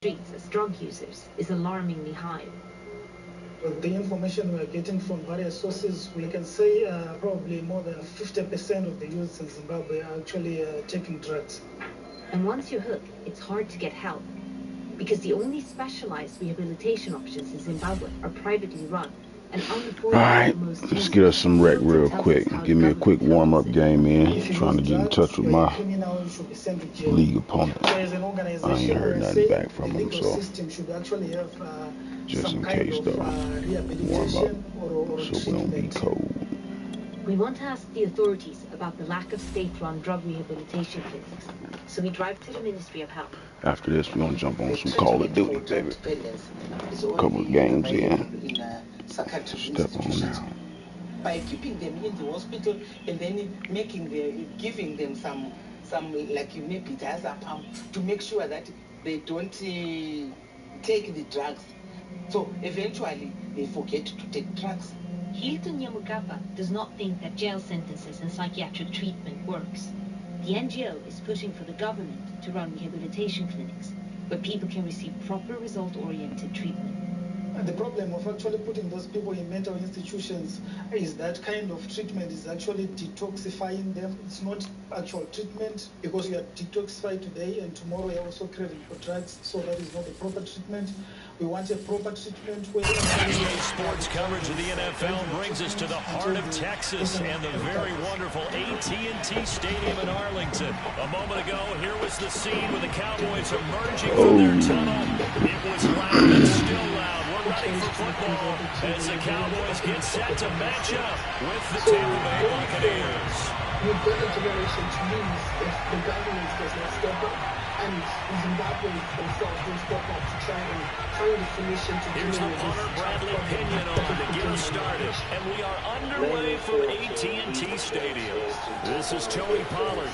streets as drug users is alarmingly high. With the information we are getting from various sources, we can say probably more than 50% of the youths in Zimbabwe are actually taking drugs. And once you're hooked, it's hard to get help, because the only specialized rehabilitation options in Zimbabwe are privately run and unaffordable. Alright, let's get us some rec real quick. Give me a quick warm-up game in. Trying to get in touch with my league opponent. I ain't heard nothing back from him, so just in case though, warm up so we don't be cold. We want to ask the authorities about the lack of state-run drug rehabilitation clinics, so we drive to the Ministry of Health. After this, we're gonna jump on some Call of Duty, baby. A couple of games in. Step on now. By keeping them in the hospital and then giving them some like maybe diazepam to make sure that they don't take the drugs. So eventually they forget to take drugs. Hilton Yamugapa does not think that jail sentences and psychiatric treatment works. The NGO is pushing for the government to run rehabilitation clinics where people can receive proper result-oriented treatment. And the problem of actually putting those people in mental institutions is that kind of treatment is actually detoxifying them. It's not actual treatment, because you are detoxified today and tomorrow you're also craving for drugs, so that is not the proper treatment. We want a proper treatment where... Sports coverage of the NFL brings us to the heart of Texas and the very wonderful AT&T Stadium in Arlington. A moment ago, here was the scene with the Cowboys emerging from their tunnel. It was loud and still loud. We're ready for football as the Cowboys get set to match up with the Tampa Bay Buccaneers. We've got a generation to lose if the government does not step up, and Zimbabwe themselves will step up to try and find a solution to Here's the punter, Bradley Pinion, on to get us started, and we are underway from AT&T Stadium. This is Tony Pollard.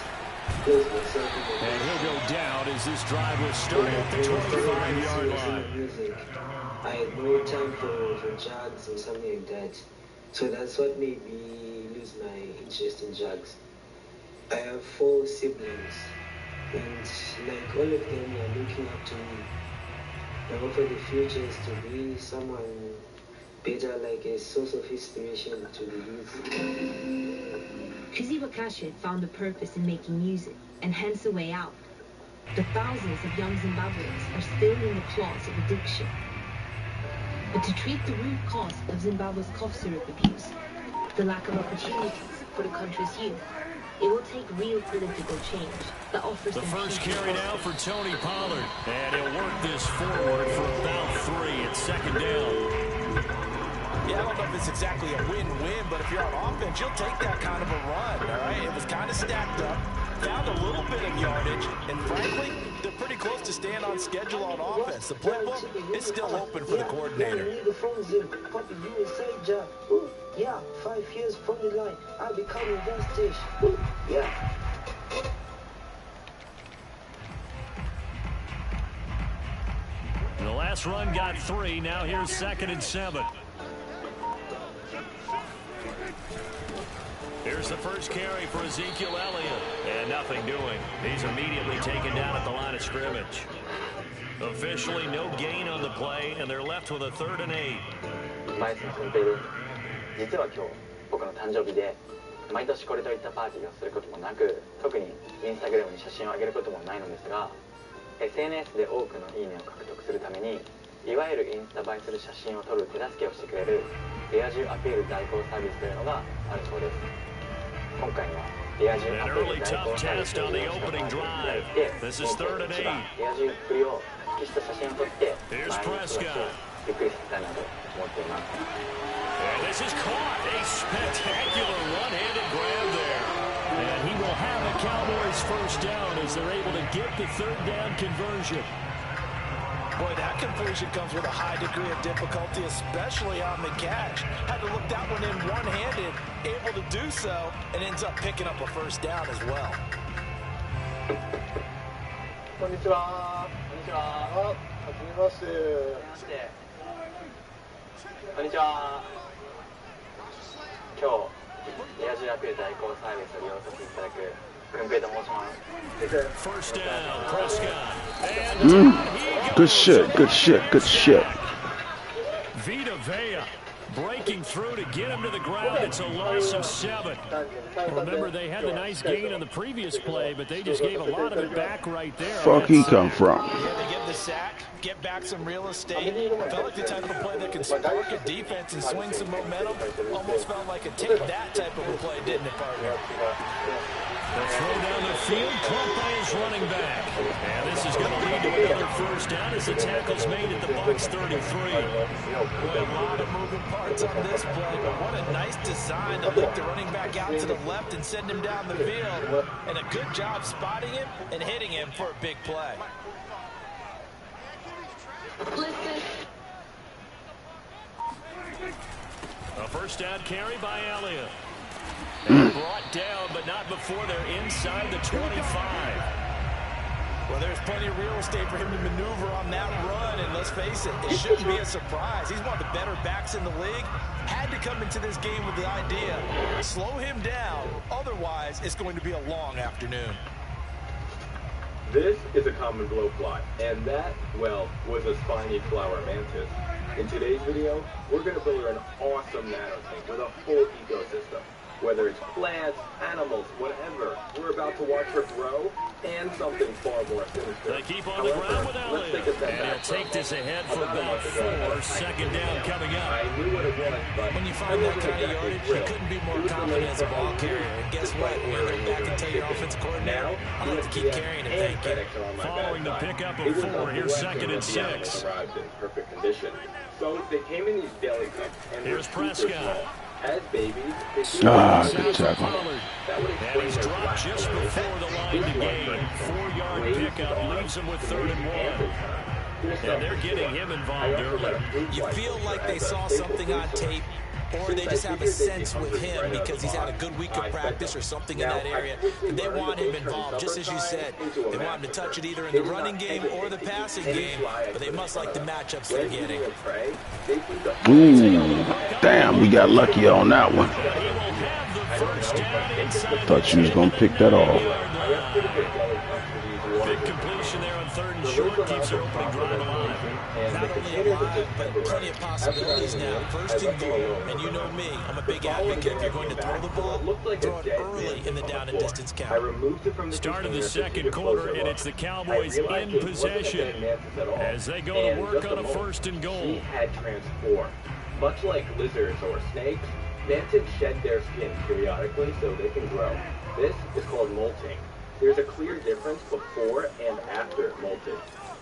And he'll go down as this drive will start at the 25-yard line. I had no time for drugs or something like that. So that's what made me lose my interest in drugs. I have 4 siblings, and like all of them are looking up to me. I hope for the future is to be someone better, like a source of inspiration to the youth. Chizi Wakashe found a purpose in making music, and hence a way out. But thousands of young Zimbabweans are still in the claws of addiction. But to treat the root cause of Zimbabwe's cough syrup abuse, the lack of opportunities for the country's youth, it will take real political change that offers the them first carry now for Tony Pollard, and he'll work this forward for about 3. It's second down. Yeah, I don't know if it's exactly a win-win, but if you're on offense, you'll take that kind of a run, all right? It was kind of stacked up, found a little bit of yardage, and frankly, they're pretty close to staying on schedule on offense. The playbook is still open for the coordinator. Yeah, 5 years from the line, I'll be coming that stage. Yeah. And the last run got 3. Now here's 2nd and 7. Here's the first carry for Ezekiel Elliott. And nothing doing. He's immediately taken down at the line of scrimmage. Officially no gain on the play, and they're left with a 3rd and 8. 実は今日僕の誕生日で毎年これといったパーティーをすることもなく、特にインスタグラムに写真を上げることもないのですが、 SNS で多くのいいねを獲得するために、いわゆるインスタ映えする写真を撮る手助けをしてくれるリア充アピール代行サービスというのがあるそうです。今回はリア充アピール代行サービスを利用した場合に開いて、一番リア充っぷりを発揮した写真を撮って前に過ごしてゆっくりさせたいなと思っています。 And this is caught. A spectacular one-handed grab there. And he will have a Cowboys first down as they're able to get the 3rd down conversion. Boy, that conversion comes with a high degree of difficulty, especially on the catch. Had to look that one in one-handed, able to do so, and ends up picking up a first down as well. こんにちは。こんにちは。はじめまして。こんにちは。今日リア充アピール代行サービスを利用させていただく First down, Prescott. And Good shit, good shit, good shit. Vita Vea breaking through to get him to the ground. It's a loss of 7. Remember, they had the nice gain on the previous play, but they just gave a lot of it back right there. Fuck he come from? Yeah, they get the sack, get back some real estate. Felt like the type of play that could spark a defense and swing some momentum. Almost felt like a take that type of a play, didn't it, partner? They'll throw down the field. Klumpa is running back. And this is going to lead to another first down as the tackle's made at the Bucs 33. Well, a lot of moving parts on this play, but what a nice design to lift the running back out to the left and send him down the field. And a good job spotting him and hitting him for a big play. A first down carry by Elliott. And brought down, but not before they're inside the 25. Well, there's plenty of real estate for him to maneuver on that run, and let's face it, it shouldn't be a surprise. He's one of the better backs in the league. Had to come into this game with the idea, slow him down, otherwise it's going to be a long afternoon. This is a common blowfly, and that, well, was a spiny flower mantis. In today's video, we're going to build her an awesome nanotank with a full ecosystem. Whether it's plants, animals, whatever, we're about to watch her grow, and something far more sinister. They keep on the ground with Elliott, and he'll take this ahead for about 4. Second down coming up. I knew what it was, but when you find that kind of yardage, you couldn't be more confident as a ball carrier. And guess what? When you get back and tell your offensive coordinator, I'll have to keep carrying it, thank you. Following the pickup of 4, here's 2nd and 6. Arrived in perfect condition. So they came in these deli cups, and here's Prescott. As babies, good tackle. And he's dropped just before the line to gain. 4-yard pickup leaves him with 3rd and 1. And they're getting him involved early. You feel like they saw something on tape, or they just have a sense with him because he's had a good week of practice or something in that area. And they want him involved, just as you said. They want him to touch it either in the running game or the passing game, but they must like the matchups they're getting. Ooh, damn, we got lucky on that one. Thought you was going to pick that off. Big completion there on 3rd and short, keeps their opening drive alive. Not only alive, but plenty of possibilities now. 1st and goal, and you know me, I'm a big advocate. If you're going to throw the ball, throw it early in the down and distance count. Start of the 2nd quarter, and it's the Cowboys in possession as they go to work on a 1st and goal. She had transformed. Much like lizards or snakes, mantids shed their skin periodically so they can grow. This is called molting. There's a clear difference before and after molting.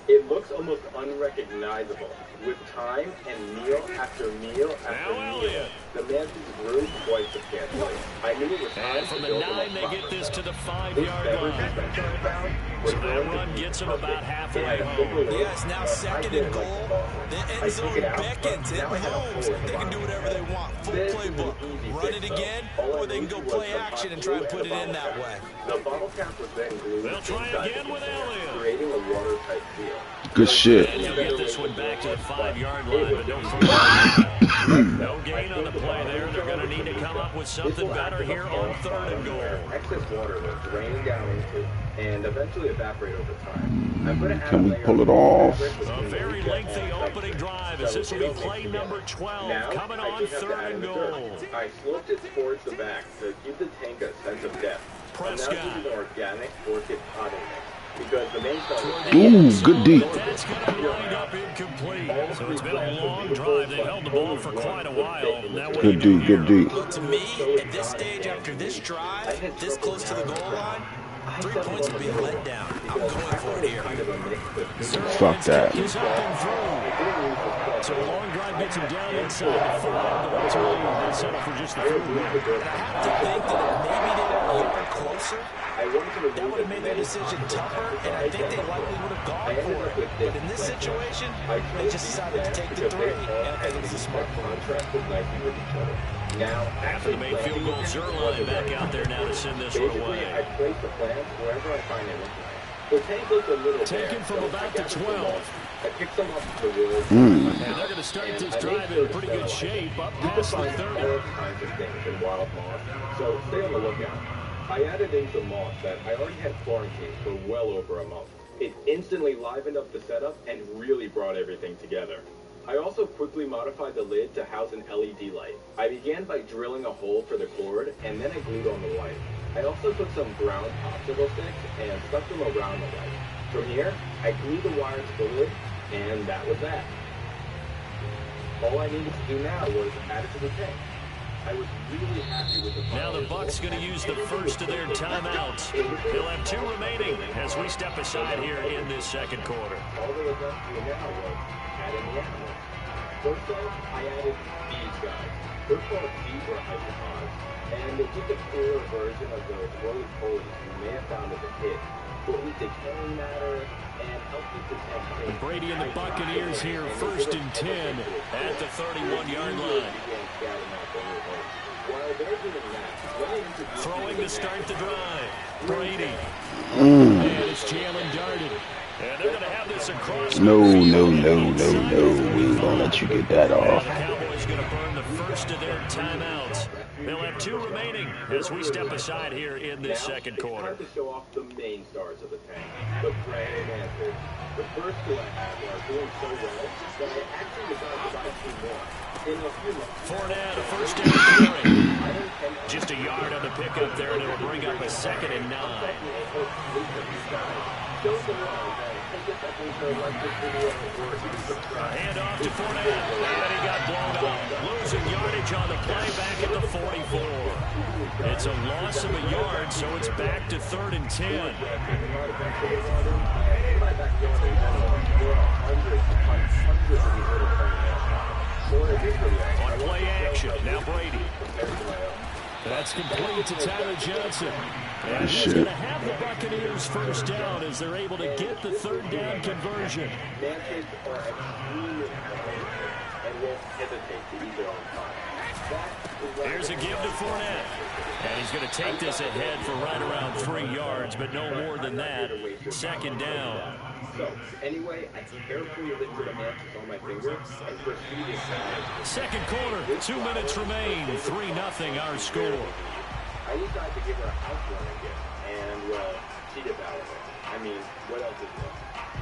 It looks almost unrecognizable. With time and meal after meal after meal, the mantis grew quite substantially. I knew it was time and from the 9, they get this to the 5-yard line. So that run gets them about halfway home. Yes, now 2nd and goal. The end zone beckons. It holds. They can do whatever they want. Full playbook. Run it again, or they can go play action and try and put it in that way. The bottle cap was then glued they'll try again with Elliott, creating a watertight seal. Good shit. And he'll get this one back to the 5-yard line, but don't forget, no gain on the play there. They're going to need to come up with something better here on 3rd and goal. Excess water will drain down into and eventually evaporate over time. Can we pull it off? A very lengthy opening drive as this will be play number 12 coming on 3rd and goal. I sloped it towards the back to give the tank a sense of depth. Prescott. I'm now using organic orchid potting mix. Because the main ooh, good deep. That's going to be lined up incomplete. So it's been a long drive. They've held the ball for quite a while. Now good deep, good deep. To me, at this stage, after this drive, this close to the goal line, 3 points would be a letdown. I'm going for it here. Fuck that. So a long drive gets him down inside the 5, but ultimately they settle for just the 3rd. And I have to think that if maybe they were a little closer, that would have made their decision tougher, and I think they likely would have gone for it. But in this situation, they just decided to take the 3, and I think it was a smart move. After the made field goal, Zerline back out there now to send this one away. I place the plants wherever I find it. The tank looks a little taken from about the 12. I picked them up the woods. And they're going to start this drive in pretty good shape up past the 30. All kinds of things in wild moss, so stay on the lookout. I added in some moss that I already had quarantined for well over a month. It instantly livened up the setup and really brought everything together. I also quickly modified the lid to house an LED light. I began by drilling a hole for the cord, and then I glued on the light. I also took some ground popsicle sticks and stuck them around the light. From here, I glued the wire to the lid, and that was that. All I needed to do now was add it to the tank. I was really happy with the Now the Bucks going to use the first of their timeouts. They'll have 2 remaining as we step aside here in this second quarter. All there was left to do now was add in the animals. First off, I added these guys. They're called zebra isopods, and they keep the cooler version of the roly-polies you may have found as a kid. But with decaying matter and help you protect. Brady and the Buccaneers here, 1st and 10 at the 31-yard line. Throwing to start the drive. Brady. And it's Jalen darted. And they're going to have this across. No. We ain't going to let you get that off. The Cowboys going to burn the first of their timeouts. They'll have 2 remaining as we step aside here in this second quarter. It's time to show off the main stars of the tank, the praying managers. The first 2 I had are doing so well that I actually decided to buy 2 more. In a few months. Fournette, a first down carry. Just a yard on the pickup there, and it'll bring up a 2nd and 9. Hand off to Fournette, and he got blown up. Losing yardage on the play back at the 44. It's a loss of a yard, so it's back to 3rd and 10. On play action, now Brady. That's complete to Tyler Johnson. And he's going to have the Buccaneers first down as they're able to get the 3rd down conversion. Here's a give to Fournette. And he's going to take this ahead for right around 3 yards, but no more than that. 2nd down. So, anyway, I carefully lifted a mattress on my finger and proceeded to... Second quarter, 2 minutes remain. 3-0 our score. I decided to give her a housewarming gift, and, well, she devoured it. I mean, what else is there?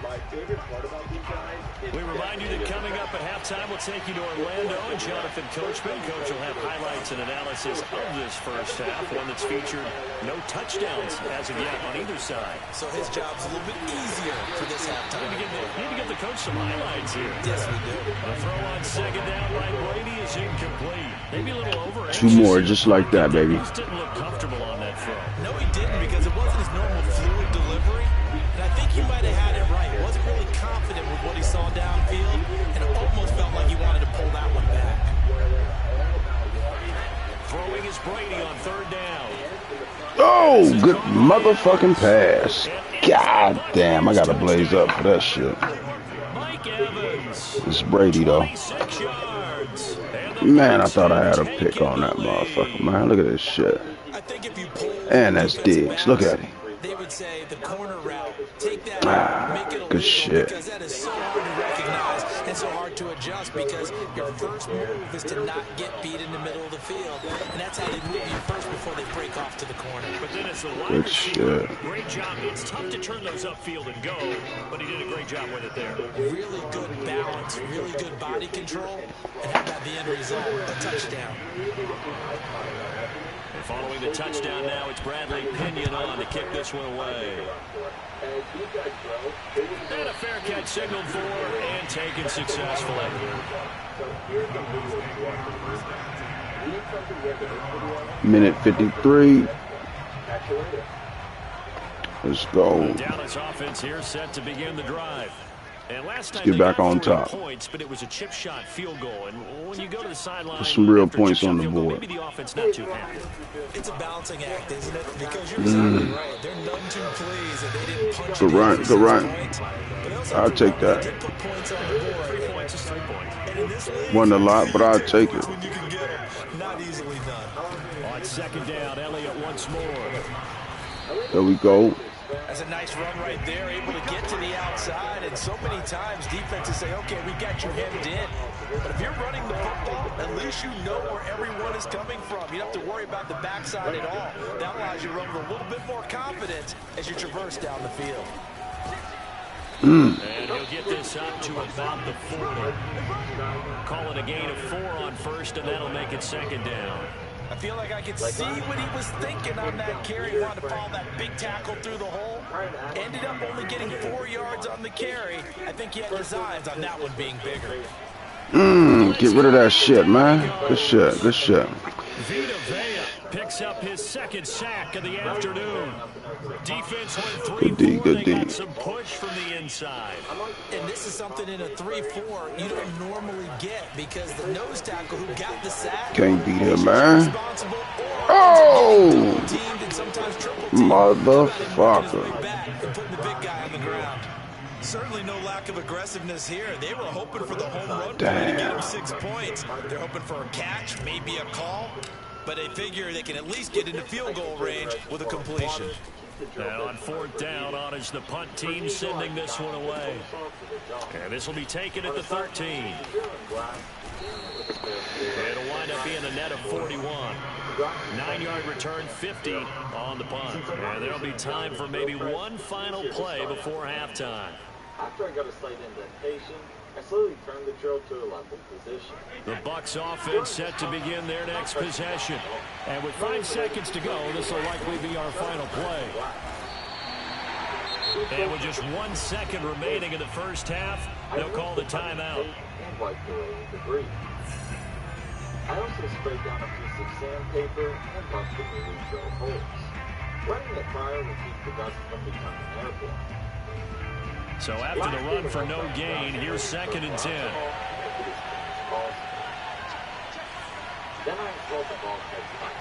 My favorite part about these guys is... We remind you that coming up at halftime, we'll take you to Orlando and Jonathan Coachman. Coach will have highlights and analysis of this first half, one that's featured no touchdowns as of yet on either side. So his job's a little bit easier for this halftime. Need to give the coach some highlights here. Yes, we do. The throw on 2nd down by Brady is incomplete. Maybe a little over. 2 more, just like that, baby. He just didn't look comfortable on that throw. No, he didn't, because it wasn't his normal fluid delivery. And I think he might have had it right. He wasn't really confident with what he saw downfield, and it almost felt like he wanted to pull that one back. Throwing is Brady on 3rd down. Oh, good motherfucking pass. God damn, I got to blaze up for that shit. Mike Evans. It's Brady, though. 26 yards. Man, I thought I had a pick on that motherfucker, man. Look at this shit. I think if you pull And that's Diggs. Look at him. they would say the corner route, take that out, make it illegal, because that is so hard to recognize and so hard to adjust, because your first move is to not get beat in the middle of the field, and that's how they move you first before they break off to the corner. But then it's the wide receiver. Great job. It's tough to turn those upfield and go, but he did a great job with it there. Really good balance, really good body control, and how about the end result, a touchdown. And following the touchdown now, it's Bradley Pinion on to kick this one away. And a fair catch signaled for and taken successfully. Minute 53. Let's go. Dallas offense here set to begin the drive. And last Let's get back on top. Points, but it was a chip shot field goal. And when you go to the sideline, put some real points on the board. Maybe the offense not too happy. It's a balancing act, isn't it? Because you're exactly right. They're none too pleased that they didn't punch Good run, good run. I'll take that. 3 points is 3 points. Wasn't a lot, but I'll take it. Not easily done. On second down, Elliott once more. There we go. That's a nice run right there, able to get to the outside, and so many times defenses say, okay, we got you hemmed in. But if you're running the football, at least you know where everyone is coming from. You don't have to worry about the backside at all. That allows you to run with a little bit more confidence as you traverse down the field. And he'll get this up to about the 40. Calling a gain of 4 on first, and that'll make it second down. I feel like I could see what he was thinking on that carry. He wanted to follow that big tackle through the hole. Ended up only getting 4 yards on the carry. I think he had designs on that one being bigger. Get rid of that shit, man. Good shit, good shit. Vita Vea picks up his second sack of the afternoon. Defense went 3-4. They got some push from the inside. And this is something in a 3-4 you don't normally get because the nose tackle who got the sack can't beat him, man. Oh! Motherfucker. Putting the big guy on the ground. Certainly no lack of aggressiveness here. They were hoping for the home run play to get him 6 points. They're hoping for a catch, maybe a call, but they figure they can at least get into field goal range with a completion. And on 4th down, on is the punt team sending this one away. And this will be taken at the 13. It'll wind up being a net of 41. 9-yard return, 50 on the punt. And there'll be time for maybe one final play before halftime. After I got a slight indentation, I slowly turned the drill to a level position. The Bucs offense set to begin their next possession. And with 5 seconds to go, this will likely be our final play. And with just 1 second remaining in the first half, they'll call the timeout. And wiped away the debris. I also sprayed down a piece of sandpaper and busted the drill holes. Running the fire will keep the dust from becoming airborne. So after the run for no gain, here's 2nd and 10. Then I installed the ball head tight.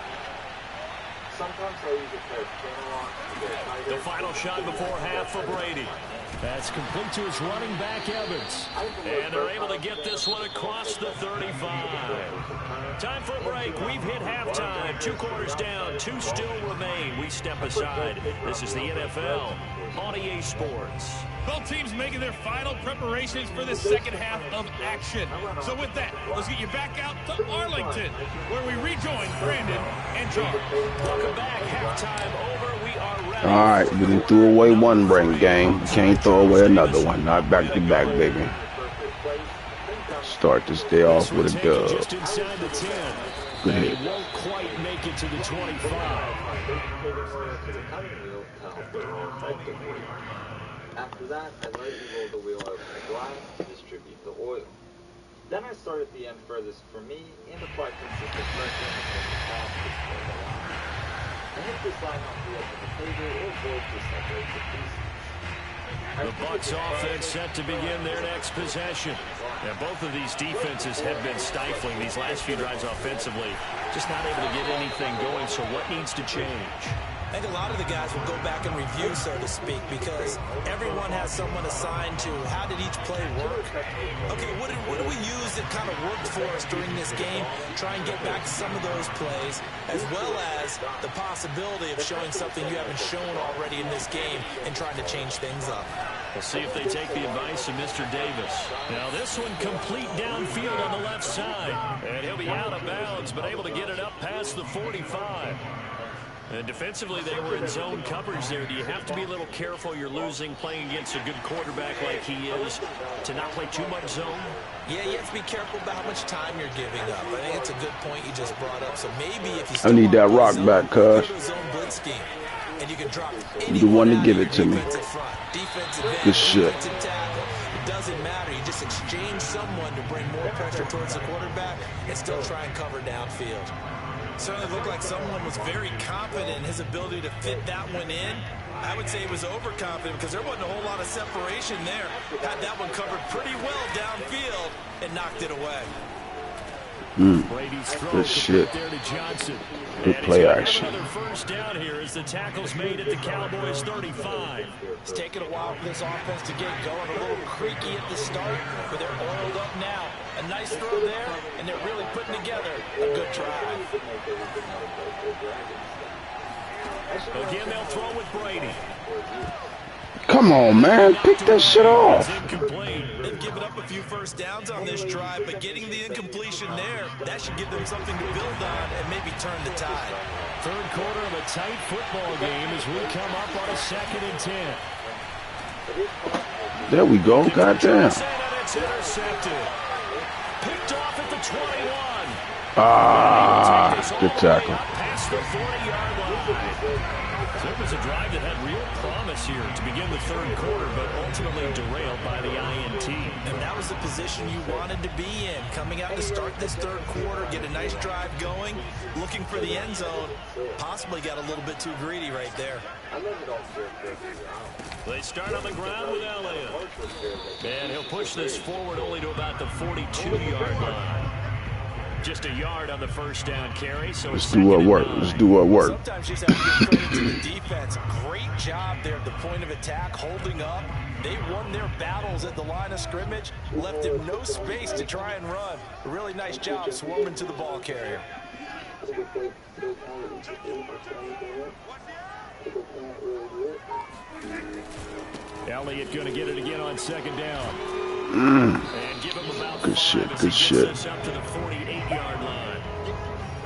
Sometimes I use a pair of channel locks to get tighter. The final shot before half for Brady. That's complete to his running back, Evans. And they're able to get this one across the 35. Time for a break. We've hit halftime. 2 quarters down. 2 still remain. We step aside. This is the NFL on EA Sports. Both teams making their final preparations for the second half of action. So with that, let's get you back out to Arlington, where we rejoin Brandon and Charles. Welcome back. Halftime over. We are ready. All right, we done threw away one ring game. Can't throw away another one. Not back to back, baby. Start this day off with a dub. Just inside the 10. Go ahead. They won't quite make it to the 25. After that, I lightly rolled the wheel over the glass to distribute the oil. Then I start at the end furthest for me and apply consistent pressure until the top is over the line. I hit this line off the edge of the table or bolt to separate the pieces. The Bucs offense set to begin their next possession. Now, both of these defenses have been stifling these last few drives offensively. Just not able to get anything going, so what needs to change? I think a lot of the guys will go back and review, so to speak, because everyone has someone assigned to how did each play work. Okay, what do we use that kind of worked for us during this game? Try and get back to some of those plays, as well as the possibility of showing something you haven't shown already in this game and trying to change things up. We'll see if they take the advice of Mr. Davis. Now this one complete downfield on the left side. And he'll be out of bounds, but able to get it up past the 45. And defensively, they were in zone coverage there. Do you have to be a little careful? You're losing, playing against a good quarterback like he is, to not play too much zone? Yeah, you have to be careful about how much time you're giving up. I think it's a good point you just brought up. So maybe if you I need that rock back, cuz. And you can drop you the one to give it to me. Good shit. It doesn't matter. You just exchange someone to bring more pressure towards the quarterback and still try and cover downfield. Certainly looked like someone was very confident in his ability to fit that one in. I would say he was overconfident because there wasn't a whole lot of separation there. Had that one covered pretty well downfield and knocked it away. Good shit. Good play action. Another first down here as the tackle's made at the Cowboys 35. It's taken a while for this offense to get going. A little creaky at the start, but they're oiled up now. A nice throw there, and they're really putting together a good drive. Again, they'll throw with Brady. Come on, man. Pick that shit off. They've given up a few first downs on this drive, but getting the incompletion there, that should give them something to build on and maybe turn the tide. Third quarter of a tight football game as we come up on a 2nd and 10. There we go. Goddamn. It's intercepted. Picked off at the 21. Ah, good tackle. Past the 40-yard line. So it was a drive that had real promise here to begin the third quarter, but ultimately derailed by the INT. And that was the position you wanted to be in. Coming out to start this third quarter, get a nice drive going, looking for the end zone. Possibly got a little bit too greedy right there. They start on the ground with Elliott. And he'll push this forward only to about the 42-yard line. Just a yard on the first down carry. So let's do what works. Let's do what works. Sometimes you just have to give credit to the defense. Great job there at the point of attack, holding up. They won their battles at the line of scrimmage, left him no space to try and run. A really nice job swarming to the ball carrier. Elliott going to get it again on 2nd down. And give him about good shit, good shit. Up to the 48-yard line.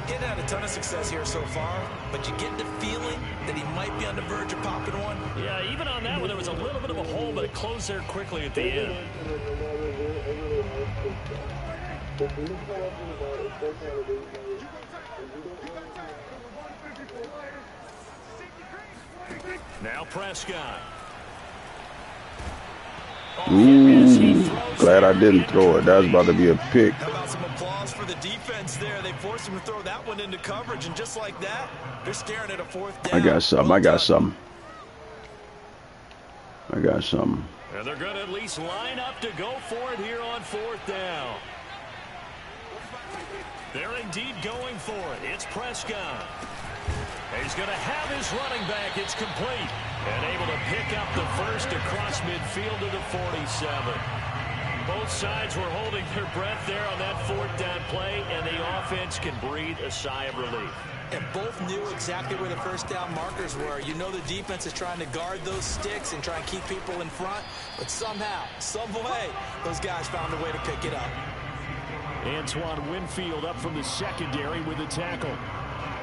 Getting had a ton of success here so far, but you get the feeling that he might be on the verge of popping one. Yeah, even on that one, there was a little bit of a hole, but it closed there quickly at the end. Now Prescott. Ooh, glad I didn't throw it. That was about to be a pick. How about some applause for the defense there? They forced him to throw that one into coverage, and just like that, they're staring at a 4th down. I got something. I got something. I got something. And they're going to at least line up to go for it here on 4th down. They're indeed going for it. It's Prescott. He's going to have his running back. It's complete. And able to pick up the first across midfield to the 47. Both sides were holding their breath there on that 4th down play, and the offense can breathe a sigh of relief. And both knew exactly where the first down markers were. You know the defense is trying to guard those sticks and try and keep people in front, but somehow, some way, those guys found a way to pick it up. Antoine Winfield up from the secondary with a tackle.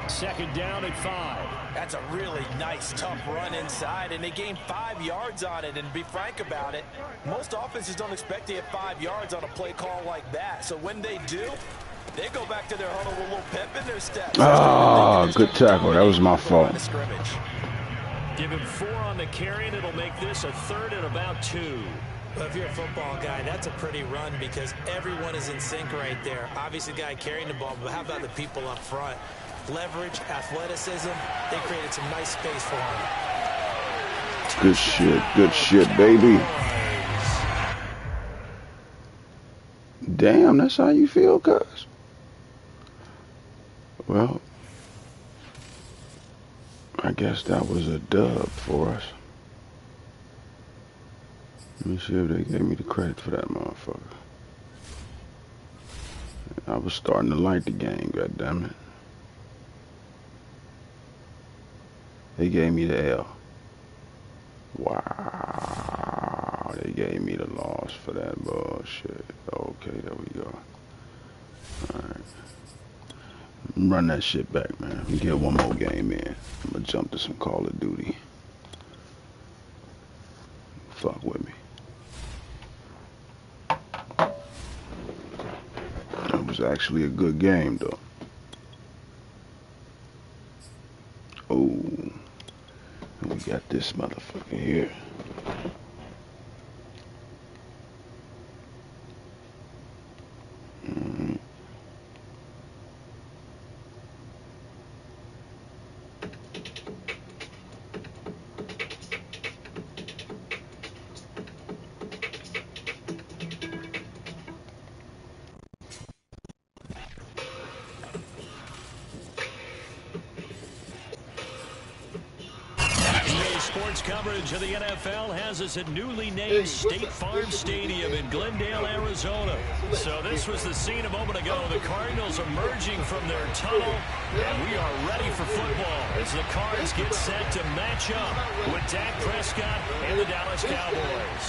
2nd down at 5. That's a really nice, tough run inside, and they gained 5 yards on it. And to be frank about it, most offenses don't expect to get 5 yards on a play call like that. So when they do, they go back to their huddle with a little pep in their steps. Ah, good tackle. That was my fault. Give him 4 on the carry, and it'll make this a 3rd and about 2. But if you're a football guy, that's a pretty run because everyone is in sync right there. Obviously, the guy carrying the ball, but how about the people up front? Leverage, athleticism, they created some nice space for him. Good shit, baby. Damn, that's how you feel, cuz? Well, I guess that was a dub for us. Let me see if they gave me the credit for that motherfucker. I was starting to like the game, goddammit. They gave me the L. Wow, they gave me the loss for that bullshit. Okay, there we go. Alright. Run that shit back, man. We get one more game in. I'm gonna jump to some Call of Duty. Fuck with me. That was actually a good game, though. Oh. We got this motherfucker here. Sports coverage of the NFL has us at newly named State Farm Stadium in Glendale, Arizona. So this was the scene a moment ago. The Cardinals emerging from their tunnel, and we are ready for football as the Cards get set to match up with Dak Prescott and the Dallas Cowboys.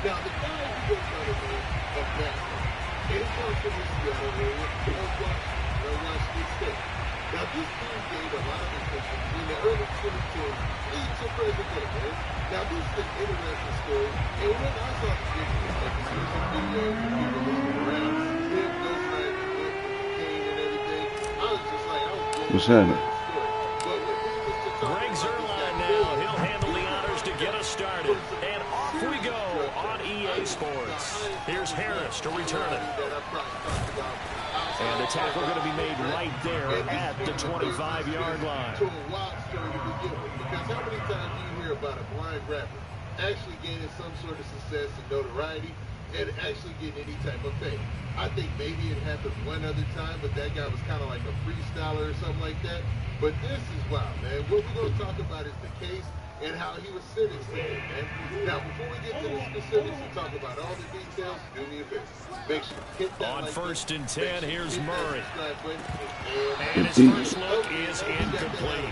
Now, the guy who goes by the name of Master, in controversy area, watch this thing. Now, this game gave a lot of attention in the early 2010s lead to present day, man. Now, this is an interesting story, and when I saw the video, like the music video, people listening around, him, Ghost Knight, Kane, and everything, I was just like, I was blown What's happening? Greg Zuerlein now. He'll handle the honors to get us started. And off we go on EA Sports. Here's Harris to return it. And the tackle going to be made right there at the 25-yard line. To a wild story to begin with, because how many times do you hear about a blind rapper actually gaining some sort of success and notoriety and actually getting any type of fame? I think maybe it happened one other time, but that guy was kind of like a freestyler or something like that. But this is wild, man. What we're going to talk about is the case and how he was sentenced today, man. Now, before we get to the specifics and talk about all the details, do me a favor. Make sure you hit that on like first and 10, sure here's hit Murray. And his first look is incomplete.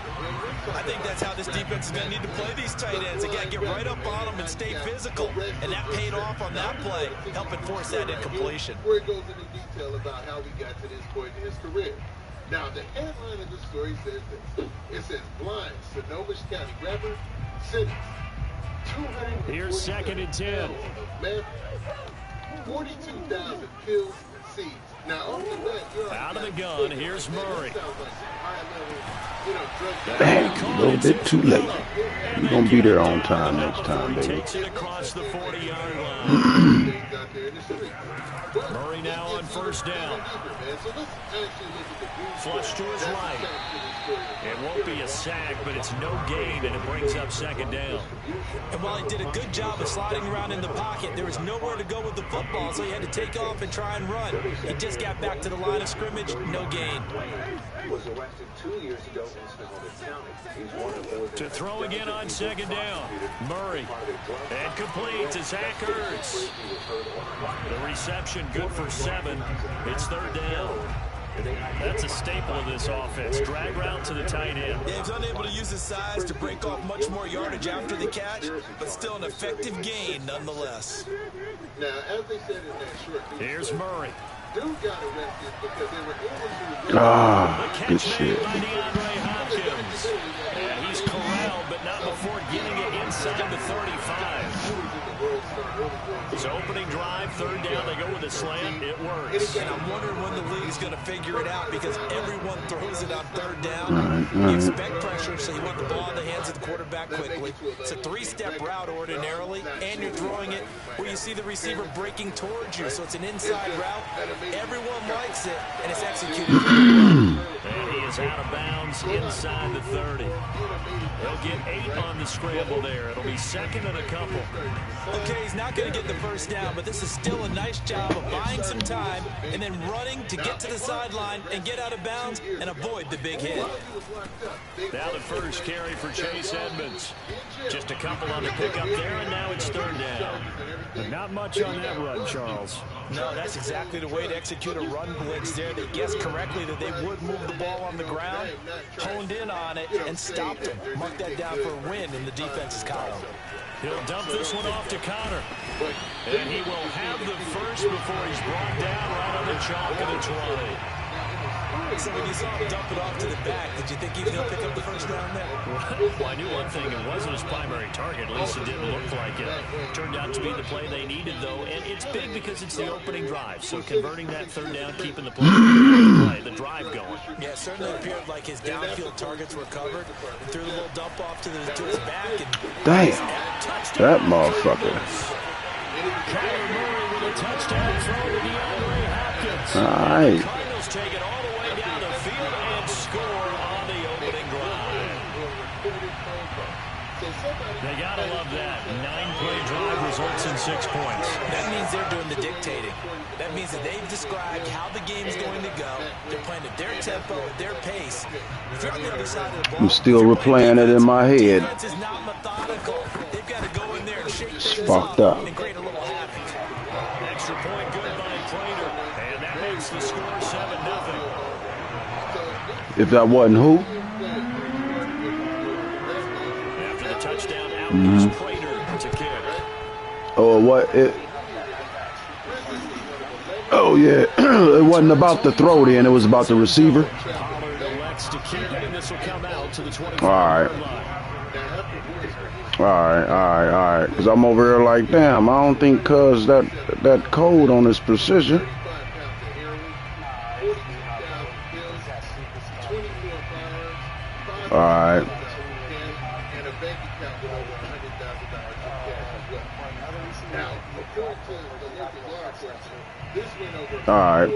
I think that's how this defense is going to need to play these tight ends. They got to get right up on them and stay physical. And that paid off on that play, helping force that incompletion. Before it goes into detail about how we got to this point in his career. Now, the headline of the story says this. It says, blind Sonoma County rapper sentenced. Here's second and 10. 42,000 pills and seeds. Now, off the bat, you're out of the gun. Here's Murray. Damn, a little bit too late. We're going to be there on time next time, baby. Takes it across the 40-yard line. Murray now on first down. Flush to his right. It won't be a sack, but it's no gain, and it brings up second down. And while he did a good job of sliding around in the pocket, there was nowhere to go with the football, so he had to take off and try and run. He just got back to the line of scrimmage, no gain. Was arrested 2 years ago in Sonoma County. He's one of those to throw again on second down. Murray. And complete to Zach Ertz. The reception good for 7. It's third down. That's a staple of this offense. Drag route to the tight end. Yeah, he's unable to use his size to break off much more yardage after the catch, but still an effective gain nonetheless. Now, as they said in that short video, here's Murray. Dude got arrested because they were able to good shit. By DeAndre Hopkins. And he's corralled, but not before getting it inside the 35. His opening drive, third down, they go with a slant. It works. And I'm wondering when the league's going to figure it out because everyone throws it on third down. You expect pressure, so you want the ball in the hands of the quarterback quickly. It's a 3-step route ordinarily, and you're throwing it where you see the receiver breaking towards you. So it's an inside route. Everyone likes it, and it's executed very well. And he is out of bounds inside the 30. They'll get 8 on the scramble there. It'll be second and a couple. Okay, he's not going to get the first down, but this is still a nice job of buying some time and then running to get to the sideline and get out of bounds and avoid the big hit. Now the first carry for Chase Edmonds. Just a couple on the pickup there, and now it's third down. But not much on that run, Charles. No, that's exactly the way to execute a run blitz there. They guessed correctly that they would move the ball on the ground, honed in on it, and stopped them. Mark that down for a win in the defense's column. He'll dump this one off to Connor. And he will have the first before he's brought down right on the chalk of the 20. So when you saw him dump it off to the back, did you think he'd pick up the first down there? Well, I knew one thing. It wasn't his primary target. At least it didn't look like it. Turned out to be the play they needed, though. And it's big because it's the opening drive. So converting that third down, keeping the play, the drive going. Yeah, it certainly appeared like his downfield targets were covered. And threw the little dump off to his back. And damn, that motherfucker. Kyler Murray with a touchdown throw to DeAndre Hopkins. All right. Cardinals take it all the way down the field and score on the opening drive. They gotta love that. 9-play drive results in 6 points. That means they're doing the dictating. That means that they've described how the game's going to go. They're playing at their tempo, at their pace. If you're on the other side of the ball, I'm still replaying it in my head. defense is not methodical. They've got to go in there and shake It's things fucked up up. and create a little havoc. Extra point good by Prater. And that makes the score 7-0. If that wasn't who? After the touchdown, out is Prater to kick. Oh, what? Oh, yeah. It wasn't about the throw then. It was about the receiver. Pollard elects to keep it, and this will come out to the 25-yard All line. right. All right. Because I'm over here like, damn, I don't think cuz that code on his precision. All right. All right.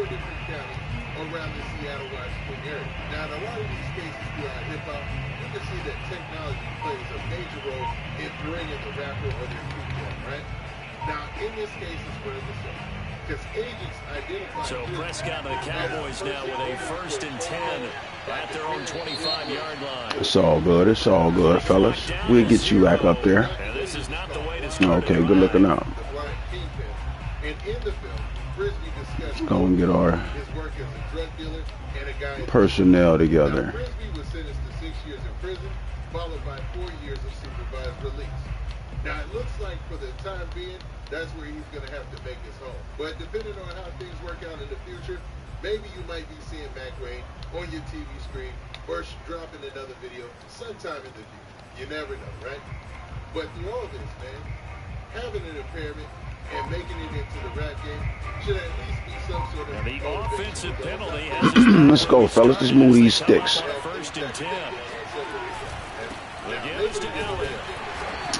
Around the Seattle, Washington area. Now, in a lot of these cases beyond hip-hop, you can see that technology plays a major role in bringing the rapper or their beat down, right? Now, in this case, it's one of the same. Because agents identify... So Prescott and the Cowboys now with a 1st and 10 at their own 25-yard line. It's all good. It's all good, fellas. We'll get you back up there. And this is not the way to start. Okay, good looking out. And in the film, Frisbee discussed Let's go and get our his work as a drug dealer and a guy... personnel together. Now, Frisbee was sentenced to 6 years in prison, followed by 4 years of supervised release. Now, it looks like for the time being, that's where he's going to have to make his home. But depending on how things work out in the future, maybe you might be seeing McWayne on your TV screen or dropping another video sometime in the future. You never know, right? But through all this, man, having an impairment and making it into the rap game should at least be some sort of... And the offensive penalty has Let's go, fellas. Let's move these sticks. 1st and 10. The gives to Elliott.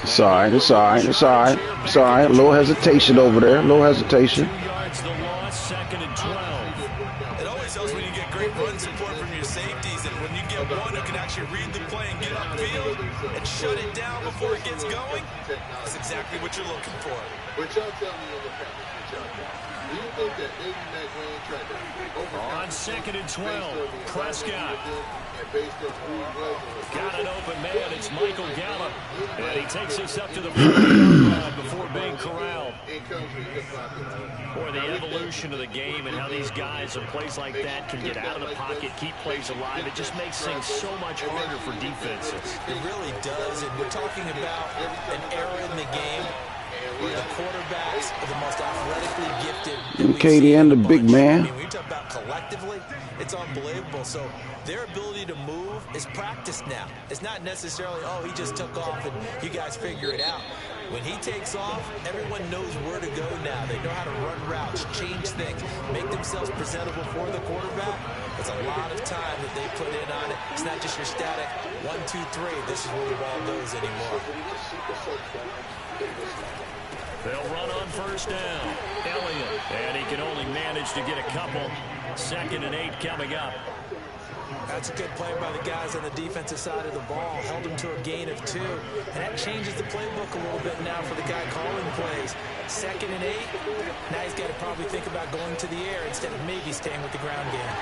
It's all right. It's all right. It's all right. It's all right. A little hesitation over there. A little hesitation. 2 yards the loss, 2nd and 12. It always helps when you get great run support from your safeties, and when you get one who can actually read the play and get upfield and shut it down before it gets going, that's exactly what you're looking for. But y'all tell me in the comments what y'all think. Do you think that maybe McWayne tried to overcome... On 2nd and 12, Prescott. And based on who he was... Got an open man, it's Michael Gallup. And he takes us up to the 40-yard line before being corralled. Boy, the evolution of the game and how these guys in plays like that can get out of the pocket, keep plays alive, it just makes things so much harder for defenses. It really does, and we're talking about an era in the game where the quarterbacks are the most athletically gifted. Katie and the big man. I mean, when you talk about collectively, it's unbelievable. So their ability to move is practiced now. It's not necessarily, oh, he just took off and you guys figure it out. When he takes off, everyone knows where to go now. They know how to run routes, change things, make themselves presentable for the quarterback. It's a lot of time that they put in on it. It's not just your static 1, 2, 3. This is where the ball goes anymore. They'll run on 1st down. Elliott. And he can only manage to get a couple. 2nd and 8 coming up. That's a good play by the guys on the defensive side of the ball. Held him to a gain of 2. And that changes the playbook a little bit now for the guy calling plays. 2nd and 8. Now he's got to probably think about going to the air instead of maybe staying with the ground game.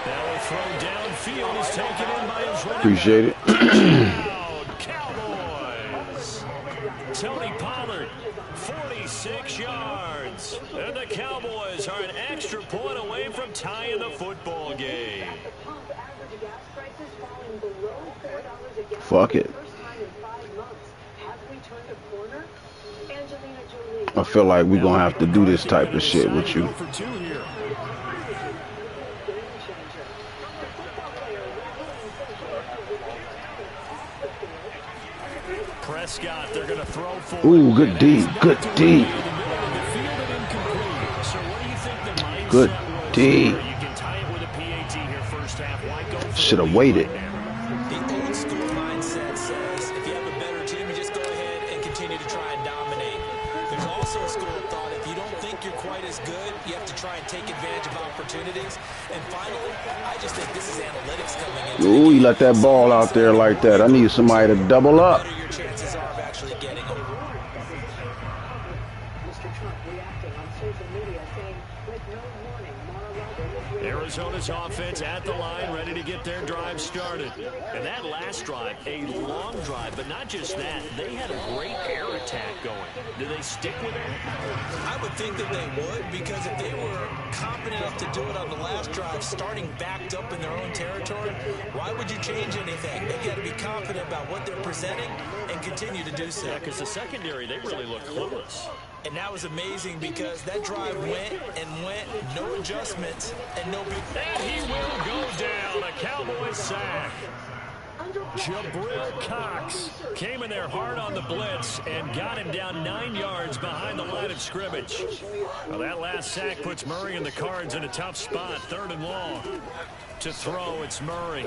Now a throw downfield is taken in by his running Appreciate it. Cowboys. Tony Pollard, 46 yards. And the Cowboys are an extra point away from tying the football game. Fuck it. I feel like we're going to have to do this type of shit with you. Prescott, they're going to throw for. Ooh, good D. Good D. Good D. Should have waited. The old school mindset says if you have a better team, you just go ahead and continue to try and dominate. There's also a school of thought if you don't think you're quite as good, you have to try and take advantage of opportunities. And finally, I just think this is analytics coming in. Ooh, you let that ball out there like that. I need somebody to double up. Your chances are of actually getting them. Cowboys offense at the line, ready to get their drive started. And that last drive, a long drive, but not just that. They had a great air attack going. Do they stick with it? I would think that they would, because if they were confident enough to do it on the last drive, starting backed up in their own territory, why would you change anything? They've got to be confident about what they're presenting and continue to do so. Yeah, because the secondary, they really look clueless. And that was amazing because that drive went and went, no adjustments, and no big... And he will go down, a Cowboys sack. Jabril Cox came in there hard on the blitz and got him down 9 yards behind the line of scrimmage. Well, that last sack puts Murray and the Cards in a tough spot, 3rd and long. To throw, it's Murray.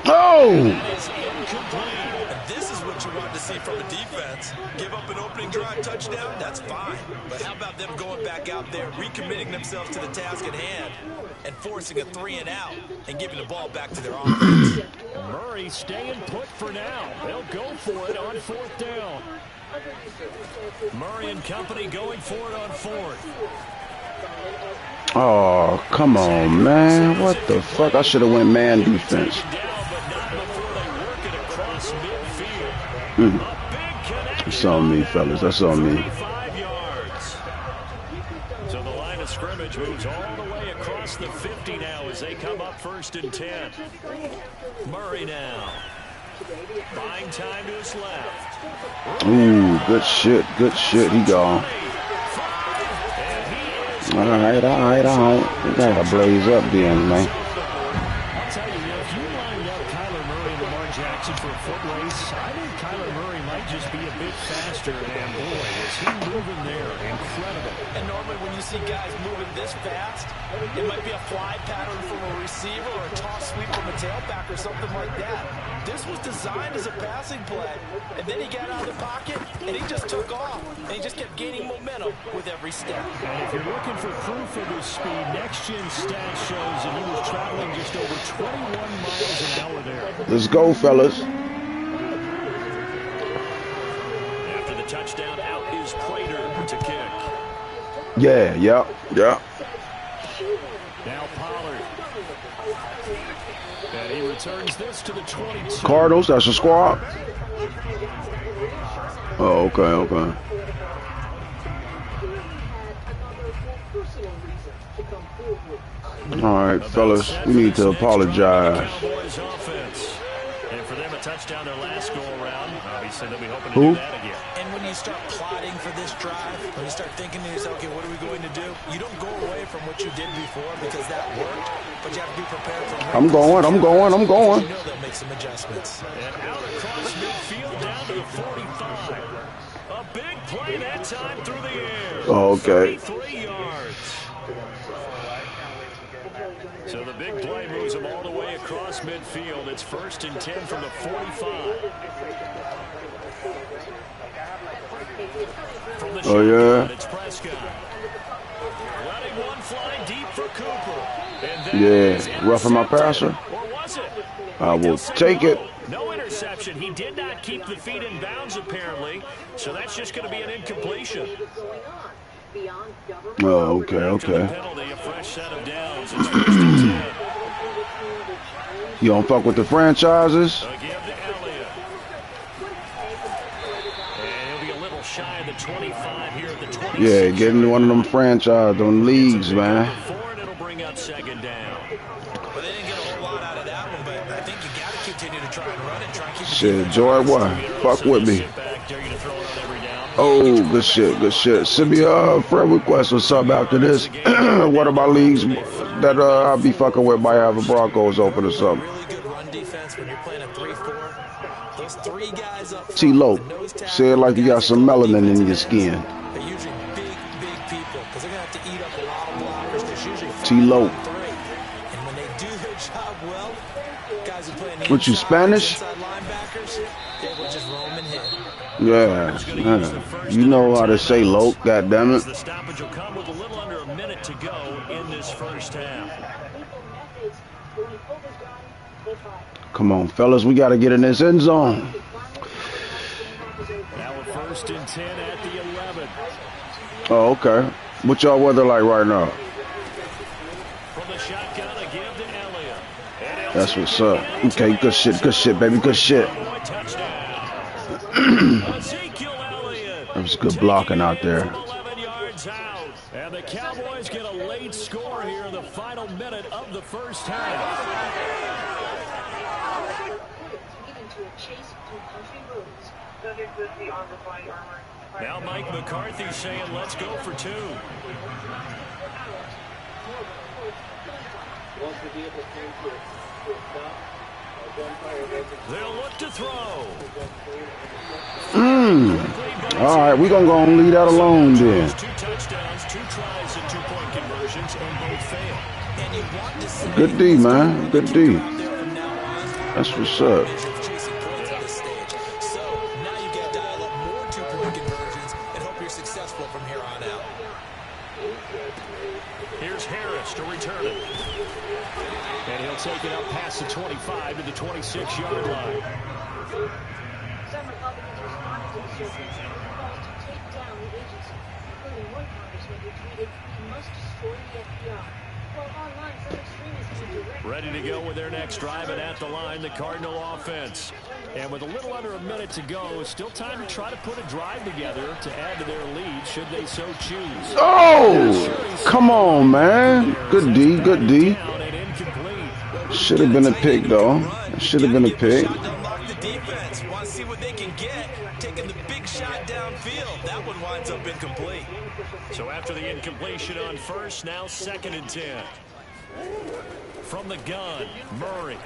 Oh! And this is what you want to see from a defense. Give up an opening drive touchdown, that's fine. But how about them going back out there, recommitting themselves to the task at hand, and forcing a 3-and-out and giving the ball back to their offense? Murray staying put for now. They'll go for it on 4th down. Murray and company going for it on 4th. Oh, come on, man. What the fuck? I should have went man defense. That's on me, fellas. That's on me. So the line of scrimmage moves all the way across the 50 now as they come up 1st and 10. Murray now. Buying time to his left. Ooh, good shit. Good shit. He gone. All right. We gotta blaze up then, man. I'll tell you, if you lined up Kyler Murray and Lamar Jackson for a foot race, I think Kyler Murray might just be a bit faster. And boy, is he moving there. Incredible. And normally when you see guys moving this fast, it might be a fly pattern from a receiver or a toss sweep from a tailback or something like that. This was designed as a passing play, and then he got out of the pocket, and he just took off, and he just kept gaining momentum with every step. And if you're looking for proof of his speed, next-gen stats shows that he was traveling just over 21 miles an hour there. Let's go, fellas. After the touchdown, out is Prater to kick. Yeah. Now Pollard. And he returns this to the 22. Cardinals, that's a squad. Oh, okay. All right, fellas, we need to apologize. And for them, a touchdown their last go around. Obviously, they'll be hoping to Who? do that again. And when you start plotting for this drive, when you start thinking to yourself, okay, what are we going to do? You don't go away from what you did before because that worked, but you have to be prepared for it. I'm going. You know they'll make some adjustments. And out across midfield down to the 45. A big play that time through the air. Okay. 33 yards. So the big play moves them all the way across midfield. It's 1st and 10 from the 45. From the shotgun, it's Prescott. Letting one fly deep for Cooper. And roughing my passer. Or was it? I will take it. No interception. He did not keep the feet in bounds, apparently. So that's just going to be an incompletion. Oh, okay. Penalty, a fresh set of downs. It's 1st and 10. You don't fuck with the franchises? Give to Elliott. And he'll be a little shy of the 25 here at the 26. Yeah, get into one of them franchise, them leagues, man. And it'll bring up 2nd down. Well, they didn't get a whole lot out of that one, but I think you got to continue to try and run and try and keep it. Shit, Joy, what? Fuck with me. Oh, good shit. Send me a friend request or something after this. One of my leagues that I'll be fucking with might have a Broncos open or something. Really good run defense when you're playing a 3-4. Those 3 guys up front, T-Lo, say it like you got some melanin in your skin. They're usually big people because they're going to have to eat up a lot of blockers. There's usually 5 T-Lo. on 3. And when they do their job well, guys who play in the What, you Spanish? inside linebackers, they will just roam and hit. Yeah, you know how to say low, goddammit. The stoppage will come with a little under a minute to go in this first half. Come on, fellas, we got to get in this end zone. Now a 1st and 10 at the 11. Oh, okay. What y'all weather like right now? from the shotgun, a give to Elliott. That's what's up. Okay, good shit, baby, good shit. That was good blocking out there. 11 yards out. And the Cowboys get a late score here in the final minute of the first half. Now Mike McCarthy saying, let's go for two. They'll look to throw. All right, we're going to go and leave that alone then. 2 touchdowns, 2 tries and 2-point conversions, and both fail. Good D, man. Good D. That's what's up. So now you got to dial up more 2-point conversions and hope you're successful from here on out. Here's Harris to return it. And he'll take it up past the 25 to the 26-yard line. Some Republicans responded to the survey with calls to take down the agency, including one congressman who tweeted, "We must destroy the FBI." While online, some extremists have direct... Ready to go with their next drive, and at the line, the Cardinal offense. And with a little under a minute to go, still time to try to put a drive together to add to their lead, should they so choose. Oh, come on, man. Good D, good D. Should have been a pick, though. Should have been a pick. Unlock the defense. Want to see what they can get. Taking the big shot downfield. That one winds up incomplete. So after the incompletion on first, now 2nd and 10. From the gun, Murray.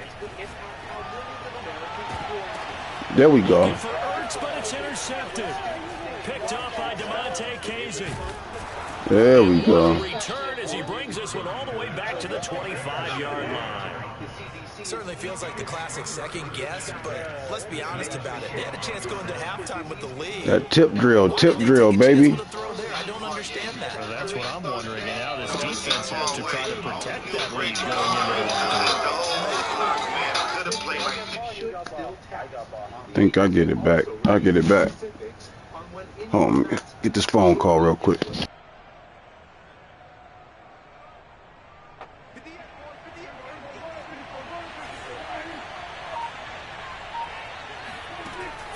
There we go. For Ertz, but it's intercepted. Picked up by DeMonte Casey. There we go. Return as he brings this one all the way back to the 25-yard line. Certainly feels like the classic second guess, but let's be honest about it. They had a chance going to halftime with the lead. That tip drill, baby. I don't understand that. Well, that's what I'm wondering. And now this defense has to try to protect that lead going into the I think I get it back. I'll get it back. Hold on, get this phone call real quick.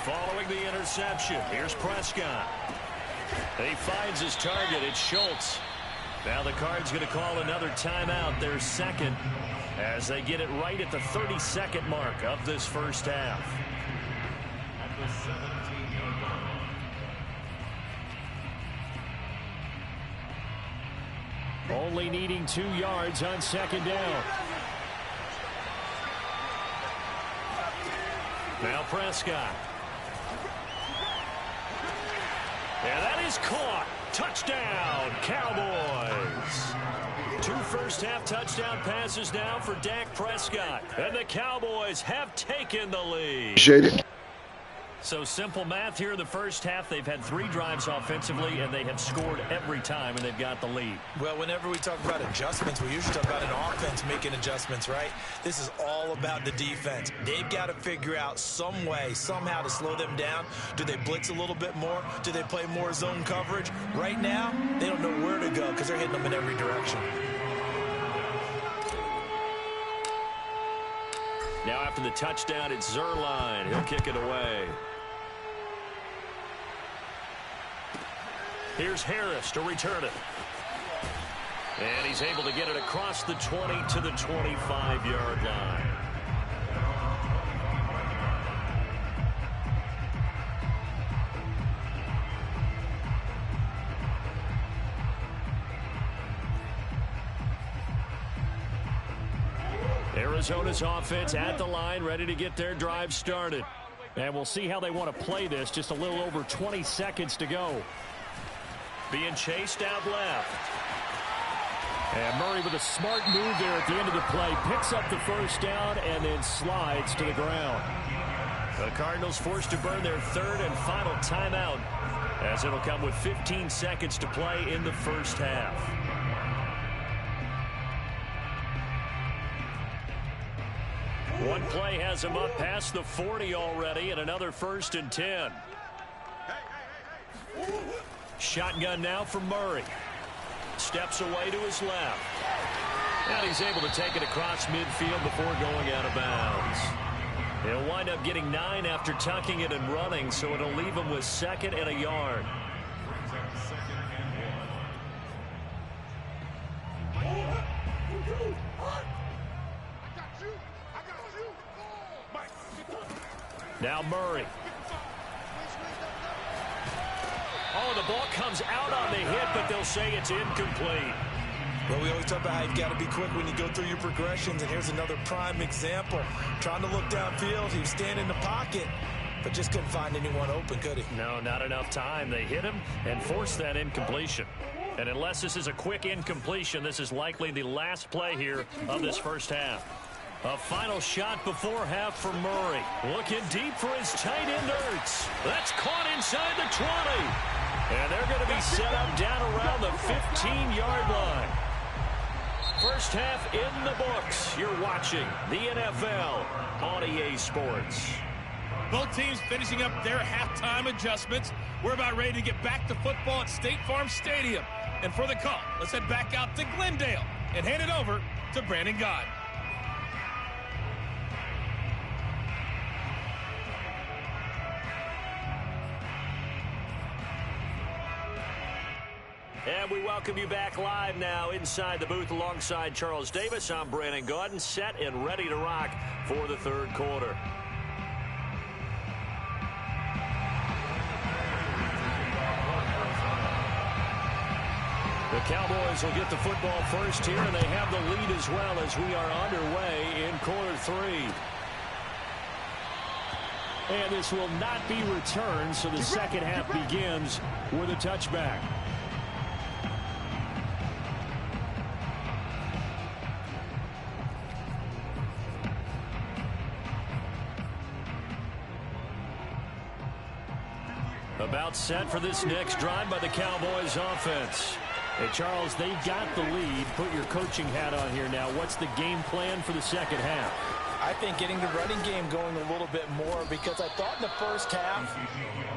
Following the interception, here's Prescott. He finds his target. It's Schultz. Now the Cards going to call another timeout, their second, as they get it right at the 32nd mark of this first half. Only needing 2 yards on 2nd down. Now Prescott. And that is caught. Touchdown, Cowboys. 2 first-half touchdown passes now for Dak Prescott. And the Cowboys have taken the lead. Appreciate it. So simple math here in the first half. They've had 3 drives offensively, and they have scored every time, and they've got the lead. Well, whenever we talk about adjustments, we usually talk about an offense making adjustments, right? This is all about the defense. They've got to figure out some way, somehow to slow them down. Do they blitz a little bit more? Do they play more zone coverage? Right now, they don't know where to go because they're hitting them in every direction. Now after the touchdown, it's Zerline. He'll kick it away. Here's Harris to return it. And he's able to get it across the 20 to the 25-yard line. Arizona's offense at the line, ready to get their drive started. And we'll see how they want to play this. Just a little over 20 seconds to go. Being chased out left. And Murray with a smart move there at the end of the play. Picks up the first down and then slides to the ground. The Cardinals forced to burn their 3rd and final timeout, as it'll come with 15 seconds to play in the first half. One play has him up past the 40 already, and another 1st and 10. Shotgun now for Murray. Steps away to his left. And he's able to take it across midfield before going out of bounds. He'll wind up getting 9 after tucking it and running, so it'll leave him with 2nd and a yard. Now Murray. Oh, the ball comes out on the hit, but they'll say it's incomplete. Well, we always talk about how you've got to be quick when you go through your progressions, and here's another prime example. Trying to look downfield, he was standing in the pocket, but just couldn't find anyone open, could he? No, not enough time. They hit him and forced that incompletion. And unless this is a quick incompletion, this is likely the last play here of this first half. A final shot before half for Murray. Looking deep for his tight end Ertz. That's caught inside the 20. And they're going to be set up down around the 15-yard line. First half in the books. You're watching the NFL on EA Sports. Both teams finishing up their halftime adjustments. We're about ready to get back to football at State Farm Stadium. And for the call, let's head back out to Glendale and hand it over to Brandon God. And we welcome you back live now inside the booth alongside Charles Davis. I'm Brandon Gaudin, set and ready to rock for the third quarter. The Cowboys will get the football first here, and they have the lead as well as we are underway in quarter 3. And this will not be returned, so the second half begins with a touchback. About set for this next drive by the Cowboys offense. Hey, Charles, they got the lead. Put your coaching hat on here now. What's the game plan for the second half? I think getting the running game going a little bit more, because I thought in the first half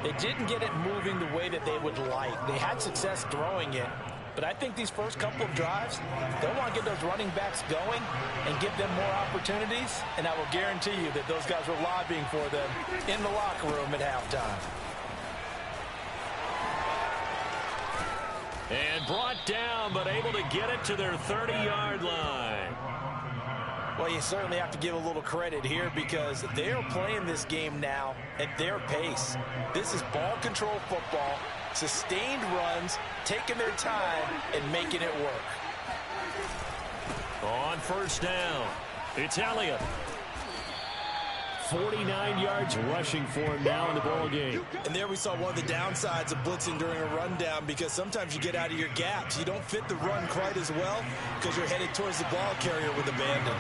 they didn't get it moving the way that they would like. They had success throwing it, but I think these first couple of drives, they'll want to get those running backs going and give them more opportunities, and I will guarantee you that those guys were lobbying for them in the locker room at halftime. And brought down, but able to get it to their 30-yard line. Well, you certainly have to give a little credit here, because they are playing this game now at their pace. This is ball control football, sustained runs, taking their time and making it work. On first down, it's Elliott. 49 yards rushing for him now in the ball game. And there we saw one of the downsides of blitzing during a rundown, because sometimes you get out of your gaps. You don't fit the run quite as well because you're headed towards the ball carrier with abandon.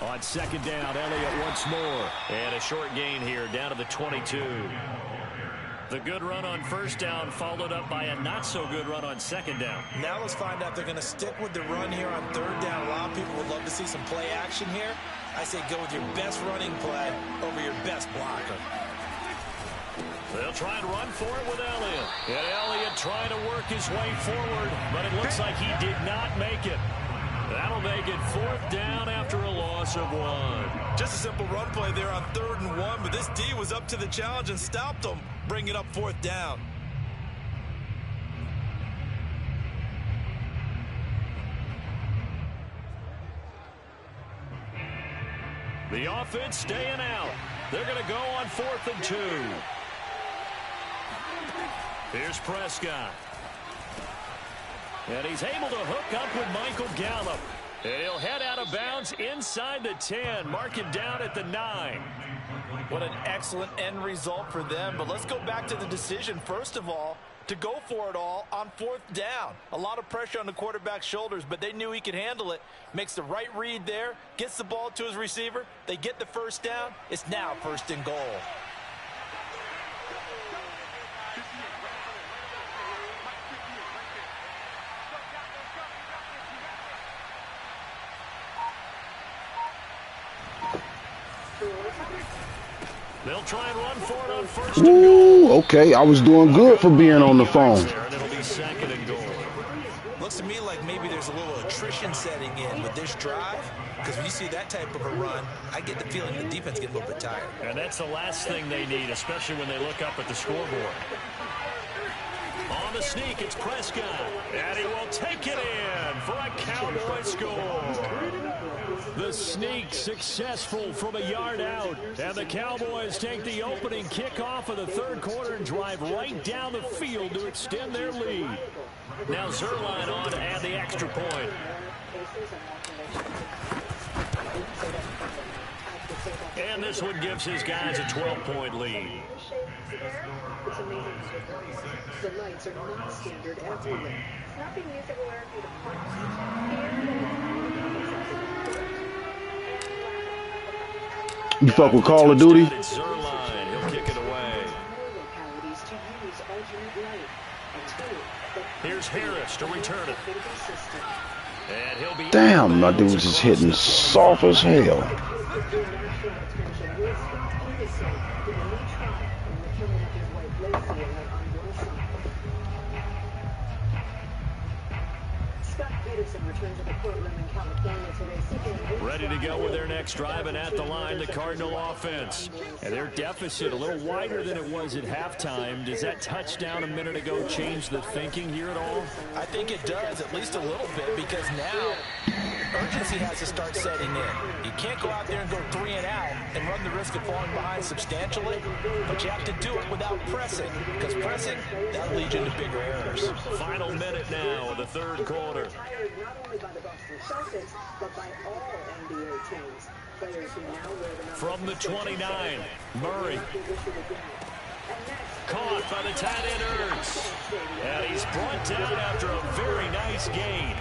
On second down, Elliott once more. And a short gain here down to the 22. The good run on first down followed up by a not-so-good run on second down. Now let's find out if they're going to stick with the run here on third down. A lot of people would love to see some play action here. I say go with your best running play over your best blocker. They'll try and run for it with Elliott. And Elliott trying to work his way forward, but it looks like he did not make it. That'll make it fourth down after a loss of 1. Just a simple run play there on 3rd and 1, but this D was up to the challenge and stopped them, bringing up fourth down. The offense staying out. They're going to go on 4th and 2. Here's Prescott. And he's able to hook up with Michael Gallup. And he'll head out of bounds inside the 10. Mark him down at the 9. What an excellent end result for them. But let's go back to the decision, first of all, to go for it all on 4th down. A lot of pressure on the quarterback's shoulders, but they knew he could handle it. Makes the right read there, gets the ball to his receiver. They get the first down. It's now 1st and goal. They'll try and run for it on first and Ooh, goal. okay. I was doing good for being on the phone. And it'll be second and goal. Looks to me like maybe there's a little attrition setting in with this drive, because when you see that type of a run, I get the feeling the defense gets a little bit tired. And that's the last thing they need, especially when they look up at the scoreboard. On the sneak, it's Prescott. And he will take it in for a Cowboy score. The sneak successful from a yard out. And the Cowboys take the opening kickoff of the third quarter and drive right down the field to extend their lead. Now Zerline on to add the extra point. And this one gives his guys a 12-point lead. The lights are not standard everywhere. Nothing music will learn you to point. You fuck with Call of Duty? Zerline, he'll kick it away. Here's Harris to return it. And he'll be Damn, my dude's just hitting soft as hell. ready to go with their next drive, and at the line, the Cardinal offense. And their deficit a little wider than it was at halftime. Does that touchdown a minute ago change the thinking here at all? I think it does, at least a little bit, because now urgency has to start setting in. You can't go out there and go 3 and out and run the risk of falling behind substantially, but you have to do it without pressing, because pressing, that leads you into bigger errors. Final minute now of the third quarter. From the 29, Murray. Caught by the tight end Ertz. And he's brought down after a very nice gain.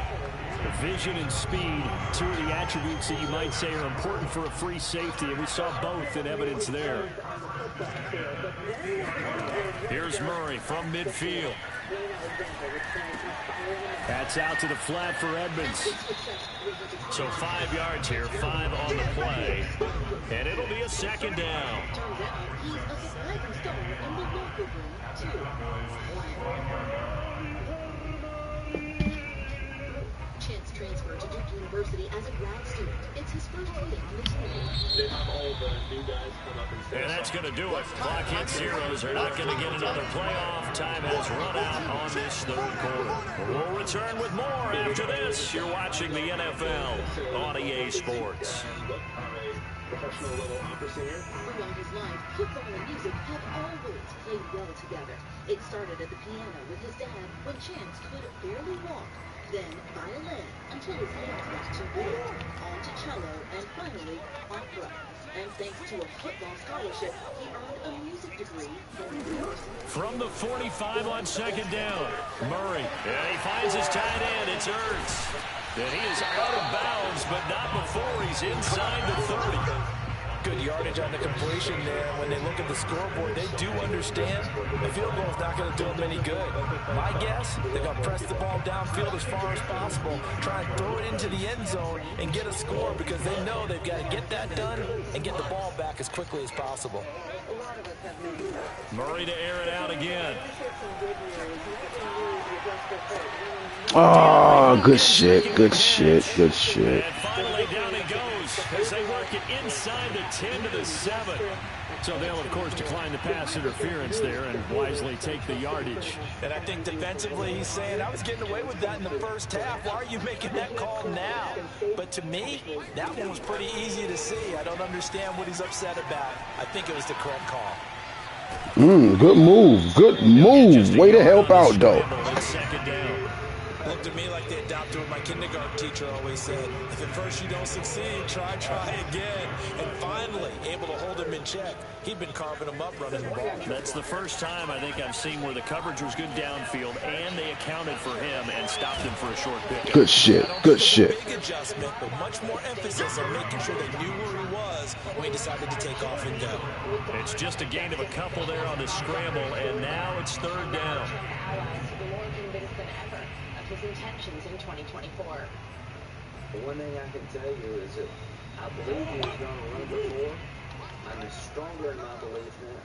Vision and speed, two of the attributes that you might say are important for a free safety, and we saw both in evidence there. Here's Murray from midfield. That's out to the flat for Edmonds. So 5 yards here, 5 on the play. And it'll be a second down. Chance transferred to Duke University as a grad student. It's his first meeting in the team. They have all the new guys come up and say. And that's going to do it. Clock hits zeros. They're not going to get another playoff. Time has run out on this third quarter. We'll return with more after this. You're watching the NFL on EA Sports. Professional level opera singer. Throughout his life, football and music have always played well together. It started at the piano with his dad when Chance could barely walk. Then violin until his hands got too big. On to cello and finally opera. And thanks to a football scholarship, he earned a music degree from the university. From the 45 on second down, Murray. And he finds his tight end. It's Ertz. And he is out of bounds, but not before he's inside the 30. Good yardage on the completion there. When they look at the scoreboard, they do understand the field goal is not going to do them any good. My guess, they're going to press the ball downfield as far as possible, try and throw it into the end zone and get a score, because they know they've got to get that done and get the ball back as quickly as possible. Murray to air it out again. Oh, good shit, good shit, good shit. And finally down he goes as they work it inside the 10 to the 7. So they'll, of course, decline the pass interference there and wisely take the yardage. And I think defensively he's saying, I was getting away with that in the first half. Why are you making that call now? But to me, that one was pretty easy to see. I don't understand what he's upset about. I think it was the correct call. Good move. Good move. Way to help out, though. Looked to me like they adopted what my kindergarten teacher always said. If at first you don't succeed, try again. And finally, able to hold him in check. He'd been carving him up running the ball. That's the first time I think I've seen where the coverage was good downfield and they accounted for him and stopped him for a short pickup. Good shit. Good shit. Big adjustment, but much more emphasis on making sure they knew where he was when he decided to take off and go. It's just a gain of a couple there on the scramble, and now it's third down. His intentions in 2024. One thing I can tell you is that I believe he was going to run before, and stronger in my belief now.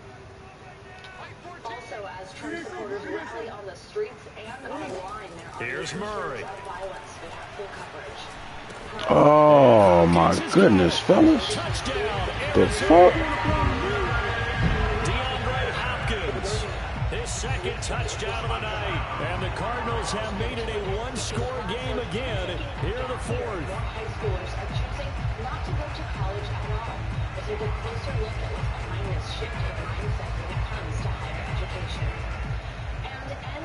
Also, as Trump supporters rally on the streets and online, here's Murray. Oh my goodness, fellas. The fuck? His second touchdown of the night. And the Cardinals have made it a one-score game again. Here the fourth. High schoolers are choosing not to go to college at all. Let's take a closer look at what's behind this shift in mindset when it comes to higher education.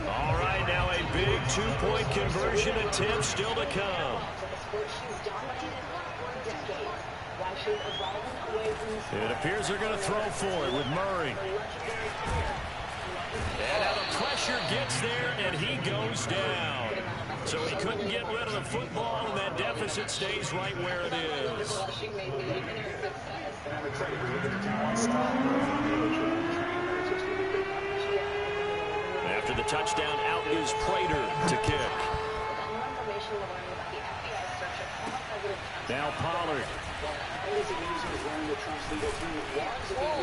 All right, now a big two-point conversion attempt still to come. It appears they're going to throw for it with Murray. And now the pressure gets there, and he goes down. So he couldn't get rid of the football, and that deficit stays right where it is. After the touchdown, out is Prater to kick. Now Pollard.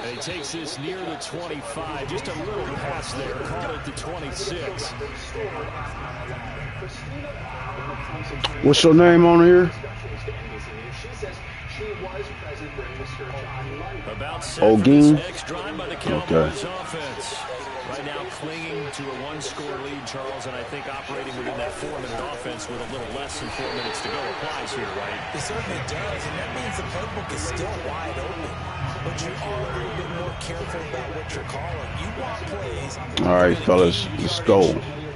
And he takes this near the 25. Just a little pass there. Caught it to 26. What's your name on here? About 7 next drive by the Cowboys offense. Right now clinging to a one-score lead, Charles, and I think operating within that 4-minute offense with a little less than 4 minutes to go applies here, right? It certainly does, and that means the playbook is still wide open. But you are a little bit more careful about what you're calling. You want plays. All right, fellas, let's go.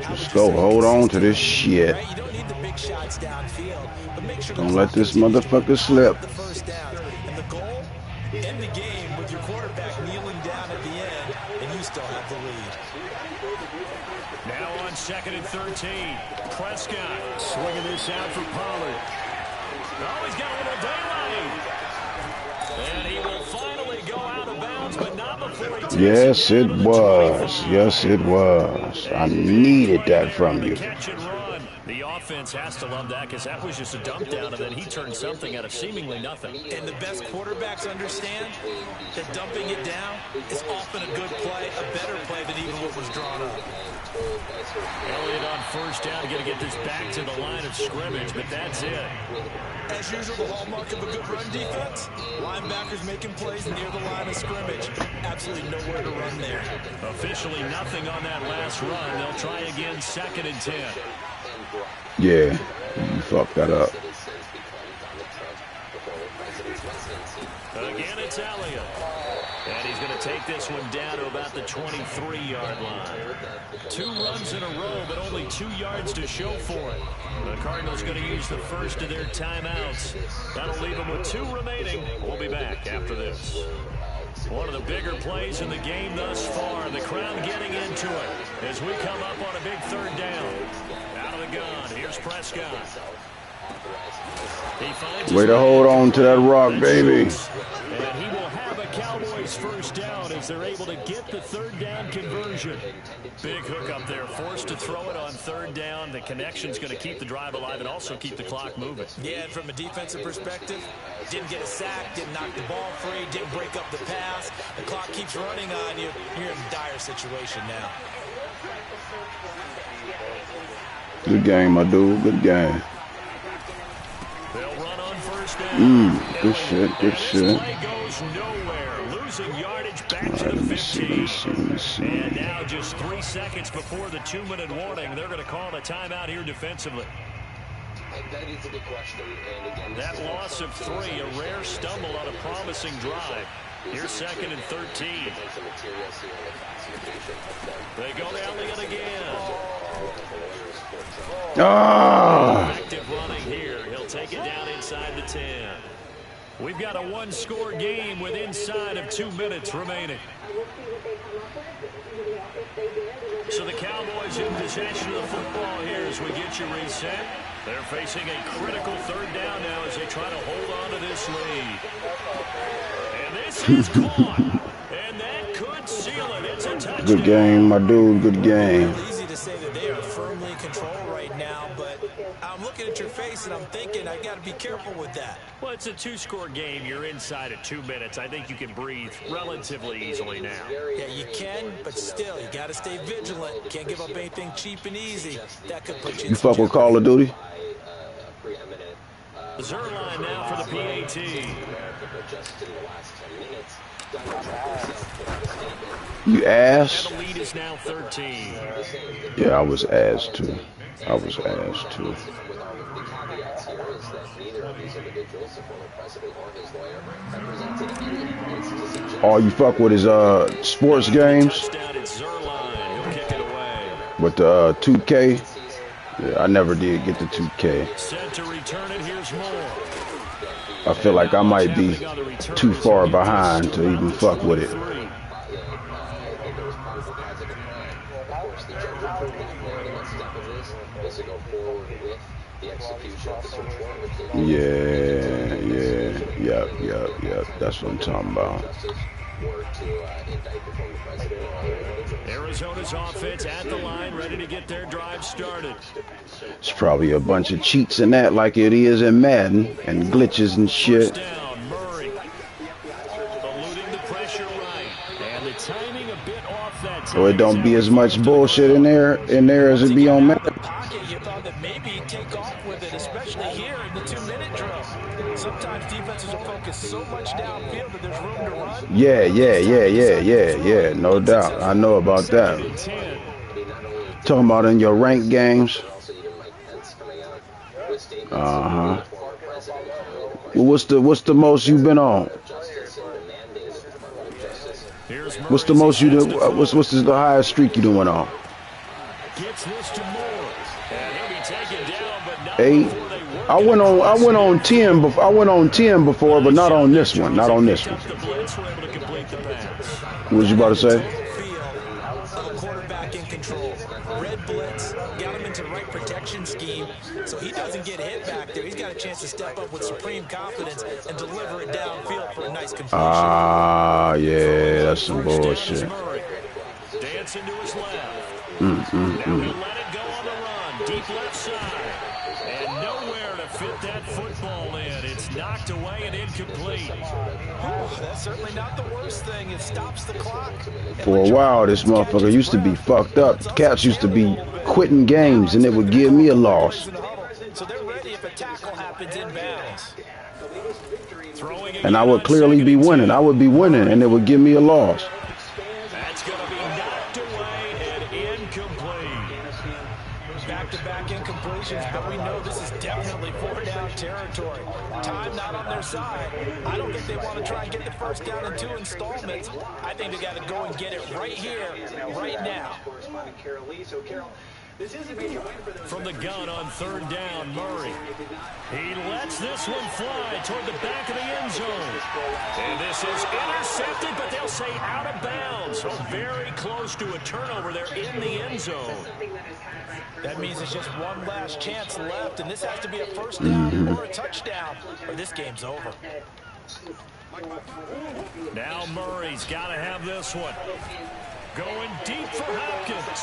Let's go. Hold on to this shit. You don't need the big shots downfield, but make sure don't let this motherfucker slip. The first down. And the goal, end the game with your quarterback kneeling down at the end, and you still have the lead. Now on 2nd and 13. Prescott swinging this out for Pollard. Oh, he's got a little daylight. And he will finally go out of bounds, but not before he takes Yes, it was. Yes, it was. I needed that from you. Catch and run. The offense has to love that because that was just a dump down, and then he turned something out of seemingly nothing. And the best quarterbacks understand that dumping it down is often a good play, a better play than even what was drawn up. Elliott on first down, going to get this back to the line of scrimmage, but that's it. As usual, the hallmark of a good run defense, linebackers making plays near the line of scrimmage. Absolutely nowhere to run there. Officially nothing on that last run. They'll try again 2nd and 10. Yeah, you fucked that up. Again, it's Elliott. And he's going to take this one down to about the 23-yard line. 2 runs in a row, but only 2 yards to show for it. The Cardinals going to use the first of their timeouts. That'll leave them with 2 remaining. We'll be back after this. One of the bigger plays in the game thus far. The crowd getting into it as we come up on a big 3rd down. Out of the gun, here's Prescott. Way to hold on to that rock, baby. And he will have a Cowboys first down as they're able to get the 3rd down conversion. Big hook up there, forced to throw it on 3rd down. The connection's going to keep the drive alive and also keep the clock moving. Yeah, and from a defensive perspective, didn't get a sack, didn't knock the ball free, didn't break up the pass. The clock keeps running on you. You're in a dire situation now. Good game, my dude. Good game. They'll run on first down. Good shit. Good shit. Play goes nowhere. Losing yardage back to the 15. And now just 3 seconds before the 2-minute warning, they're going to call a timeout here defensively. That is a big question. And again, that loss of 3, a rare stumble on a promising drive. Here's 2nd and 13. They go to Elliott again. Effective running here. He'll take it down inside the 10. We've got a 1-score game with inside of 2 minutes remaining. So the Cowboys in possession of the football here as we get you reset. They're facing a critical 3rd down now as they try to hold on to this lead. And this is caught. And that could seal it. It's a touchdown. Good game, my dude. Good game. Easy to say that they are firmly in control right now, but I'm looking looking at your face, and I'm thinking I got to be careful with that. Well, it's a two-score game. You're inside at 2 minutes. I think you can breathe relatively easily now. Yeah, you can, but still, you got to stay vigilant. Can't give up anything cheap and easy. That could put you in some fuck with Call of Duty? Zerline now for the PAT. You ass? And the lead is now 13. Yeah, I was ass too. I was ass too. Oh, you fuck with his sports games? With the 2K? Yeah, I never did get the 2K. Set to return it. Here's more. I feel like I might be too far behind to even fuck with it. Yep. That's what I'm talking about. Arizona's offense at the line, ready to get their drive started. It's probably a bunch of cheats in that, like it is in Madden, and glitches and shit. Down, Murray. Eluding the pressure right. And the timing a bit off that. So it don't be as much bullshit in there as it be on Madden. You thought that maybe he'd take off with it, especially here in the 2-minute drill. Sometimes defenses will focus so much downfield that there's room to run. Yeah. No doubt. I know about that. Talking about in your ranked games. Well, what's the most you've been on? What's the most you do? What's the highest streak you done went on? 8. I went on 10 before. I went on 10 before, but not on this one. Not on this one. What was you about to say? Quarterback in control. Red blitz. Got him into the right protection scheme, so he doesn't get hit back there. He's got a chance to step up with supreme confidence and deliver it downfield for a nice completion. Yeah, that's some bullshit. Dance into his left. Now he'll let it go on the run. Deep left side. And nowhere to fit that football in. It's knocked away and incomplete. That's certainly not the worst thing. It stops the clock. For a while, this motherfucker used to be fucked up. Cats used to be quitting games, and it would give me a loss. So they're ready if a tackle happens inbounds. And I would clearly be winning. I would be winning, and it would give me a loss. That's going to be knocked away and incomplete. Back-to-back incompletions, but we know this is definitely 4-down territory. Time not on their side. I don't think they want to try and get the first down in 2 installments. I think they got to go and get it right here, right now. From the gun on 3rd down, Murray. He lets this one fly toward the back of the end zone. And this is intercepted, but they'll say out of bounds. So very close to a turnover there in the end zone. That means it's just one last chance left, and this has to be a first down or a touchdown, or this game's over. Now Murray's got to have this one. Going deep for Hopkins.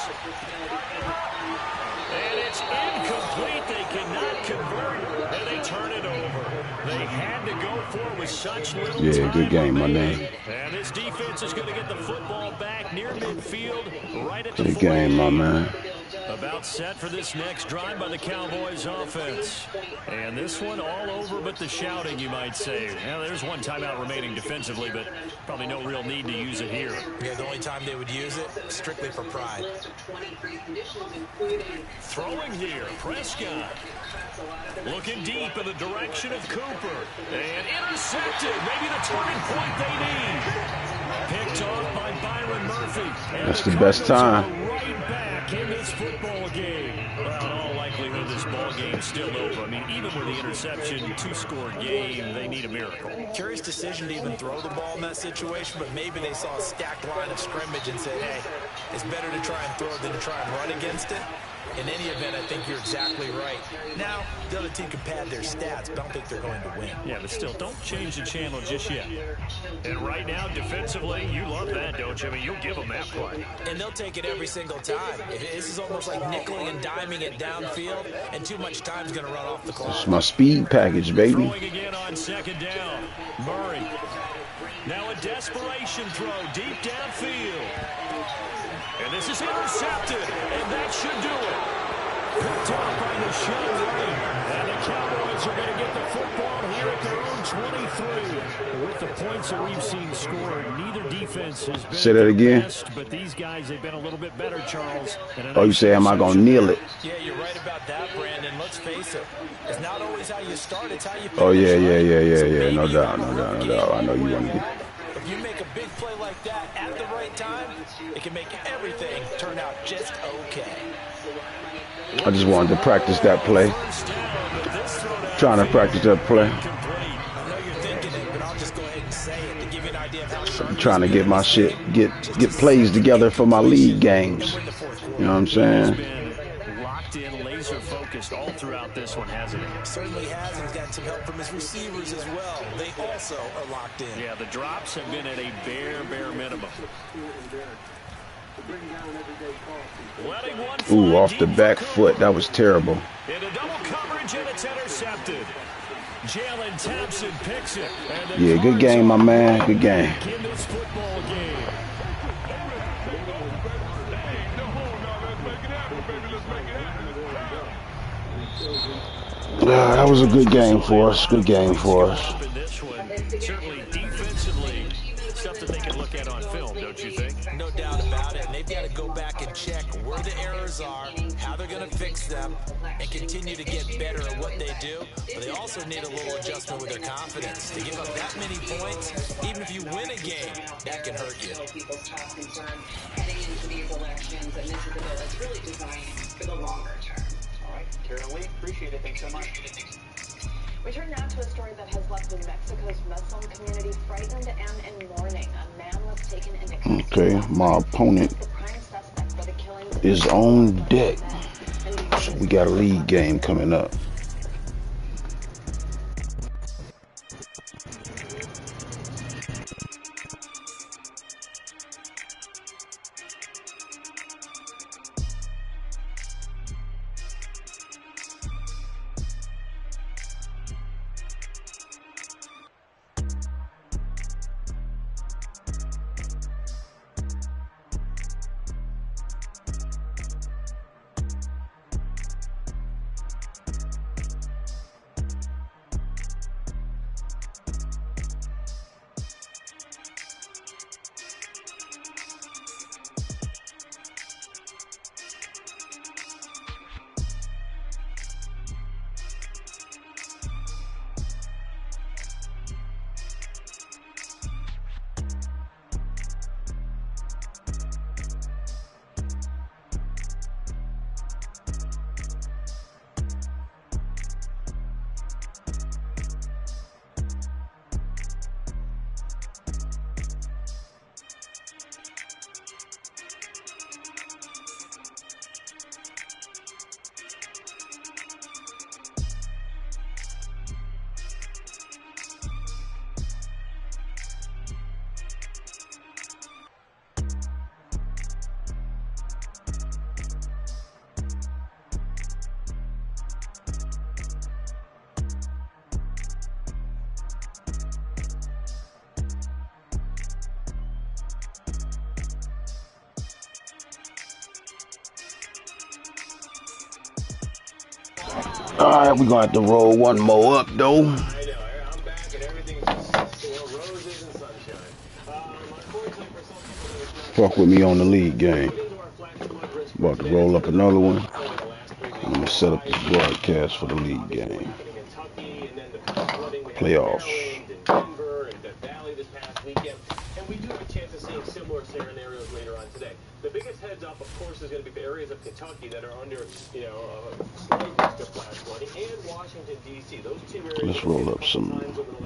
And it's incomplete. They cannot convert, and they turn it over. They had to go for it with such little time. Good game, my man. And this defense is going to get the football back near midfield, right at the Good game, my man. About set for this next drive by the Cowboys offense. And this one all over but the shouting, you might say. Now, there's one timeout remaining defensively, but probably no real need to use it here. Yeah, the only time they would use it, strictly for pride. Throwing here, Prescott. Looking deep in the direction of Cooper. And intercepted. Maybe the turning point they need. Picked off by Byron Murphy. And that's the best time. Right back in this football game. Well, in all likelihood, this ball game's still over. I mean, even with the interception, 2-score game, they need a miracle. Curious decision to even throw the ball in that situation, but maybe they saw a stacked line of scrimmage and said, hey, It's better to try and throw it than to try and run against it. In any event, I think you're exactly right. Now, the other team can pad their stats, but I don't think they're going to win. Yeah, but still, don't change the channel just yet. And right now, defensively, you love that, don't you? I mean, you'll give them that play. And they'll take it every single time. This is almost like nickeling and diming it downfield, and too much time's going to run off the clock. It's my speed package, baby. Throwing again on second down. Murray. Now a desperation throw deep downfield. And this is intercepted, and that should do it. Picked off by the Sean Wright. And the Cowboys are going to get the football here at their own 23. With the points that we've seen scored, neither defense has been Say that again. best, but these guys have been a little bit better, Charles. Oh, you say, am I going to kneel it? Yeah, you're right about that, Brandon. Let's face it. It's not always how you start, it's how you finish. Oh, yeah. No doubt. I know you want to get... If you make a big play like that at the right time, it can make everything turn out just okay. I just wanted to practice that play. Trying to practice that play. I know you're thinking it, but I'll just go ahead and say it to give you an idea of how sharp. I'm trying to get my shit, get plays together for my league games. You know what I'm saying? Locked in, laser focused all throughout this one, hasn't he? Certainly has, and he's got some help from his receivers as well. They also are locked in. Yeah, the drops have been at a bare minimum. Ooh, off the back foot. That was terrible. In a double coverage, and it's intercepted. Jalen Thompson picks it. Yeah, good game, my man. Good game. In this football game. That was a good game for us. Good game for us. Certainly defensively, stuff that they can look at on film, don't you think? No doubt about it. And they've got to go back and check where the errors are, how they're going to fix them, and continue to get better at what they do. But they also need a little adjustment with their confidence. To give up that many points, even if you win a game, that can hurt you. Heading into these elections, and this is a bill that's really designed for the longer term. All right, Carol Lee, appreciate it. Thanks so much. We turn now to a story that has left New Mexico's Muslim community frightened and in mourning. A man was taken into custody. Okay, my opponent is on deck. So we got a league game coming up. Alright, we're gonna have to roll one more up though. Fuck with me on the league game. About to roll up another one. I'm gonna set up this broadcast for the league game. Playoffs. And we do have a chance of seeing similar scenarios later on today. The biggest heads up, of course. course, is going to be areas of Kentucky that are under, slight risk of flash flooding, and Washington, D.C. Those two areas. Let's roll up some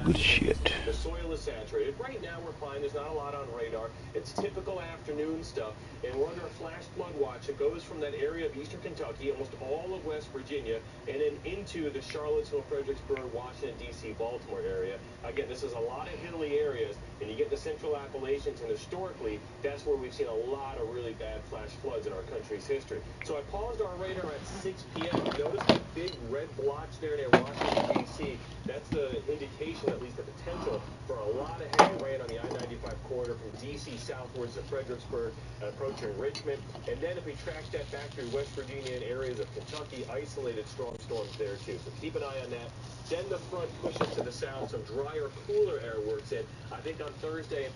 good shit. The soil is saturated. Right now, we're fine. There's not a lot on radar. It's typical afternoon stuff, and we're under a flash flood watch. It goes from that area of eastern Kentucky, almost all of West Virginia, and then into the Charlottesville, Fredericksburg, Washington, D.C., Baltimore area. Again, this is a lot of hilly areas, and you get the central Appalachians, and historically, that's where we've seen a lot of really bad flash floods in our country's history. So I paused our radar at 6 p.m. Notice the big red blotch there near Washington, D.C. That's the indication, at least the potential, for a lot of heavy rain on the I-95 corridor from D.C. southwards to Fredericksburg, approaching Richmond. And then if we track that back through West Virginia and areas of Kentucky, isolated strong storms there too. So keep an eye on that. Then the front pushes to the south, some drier, cooler air works in. I think on Thursday.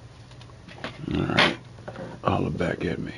All right. Holler back at me.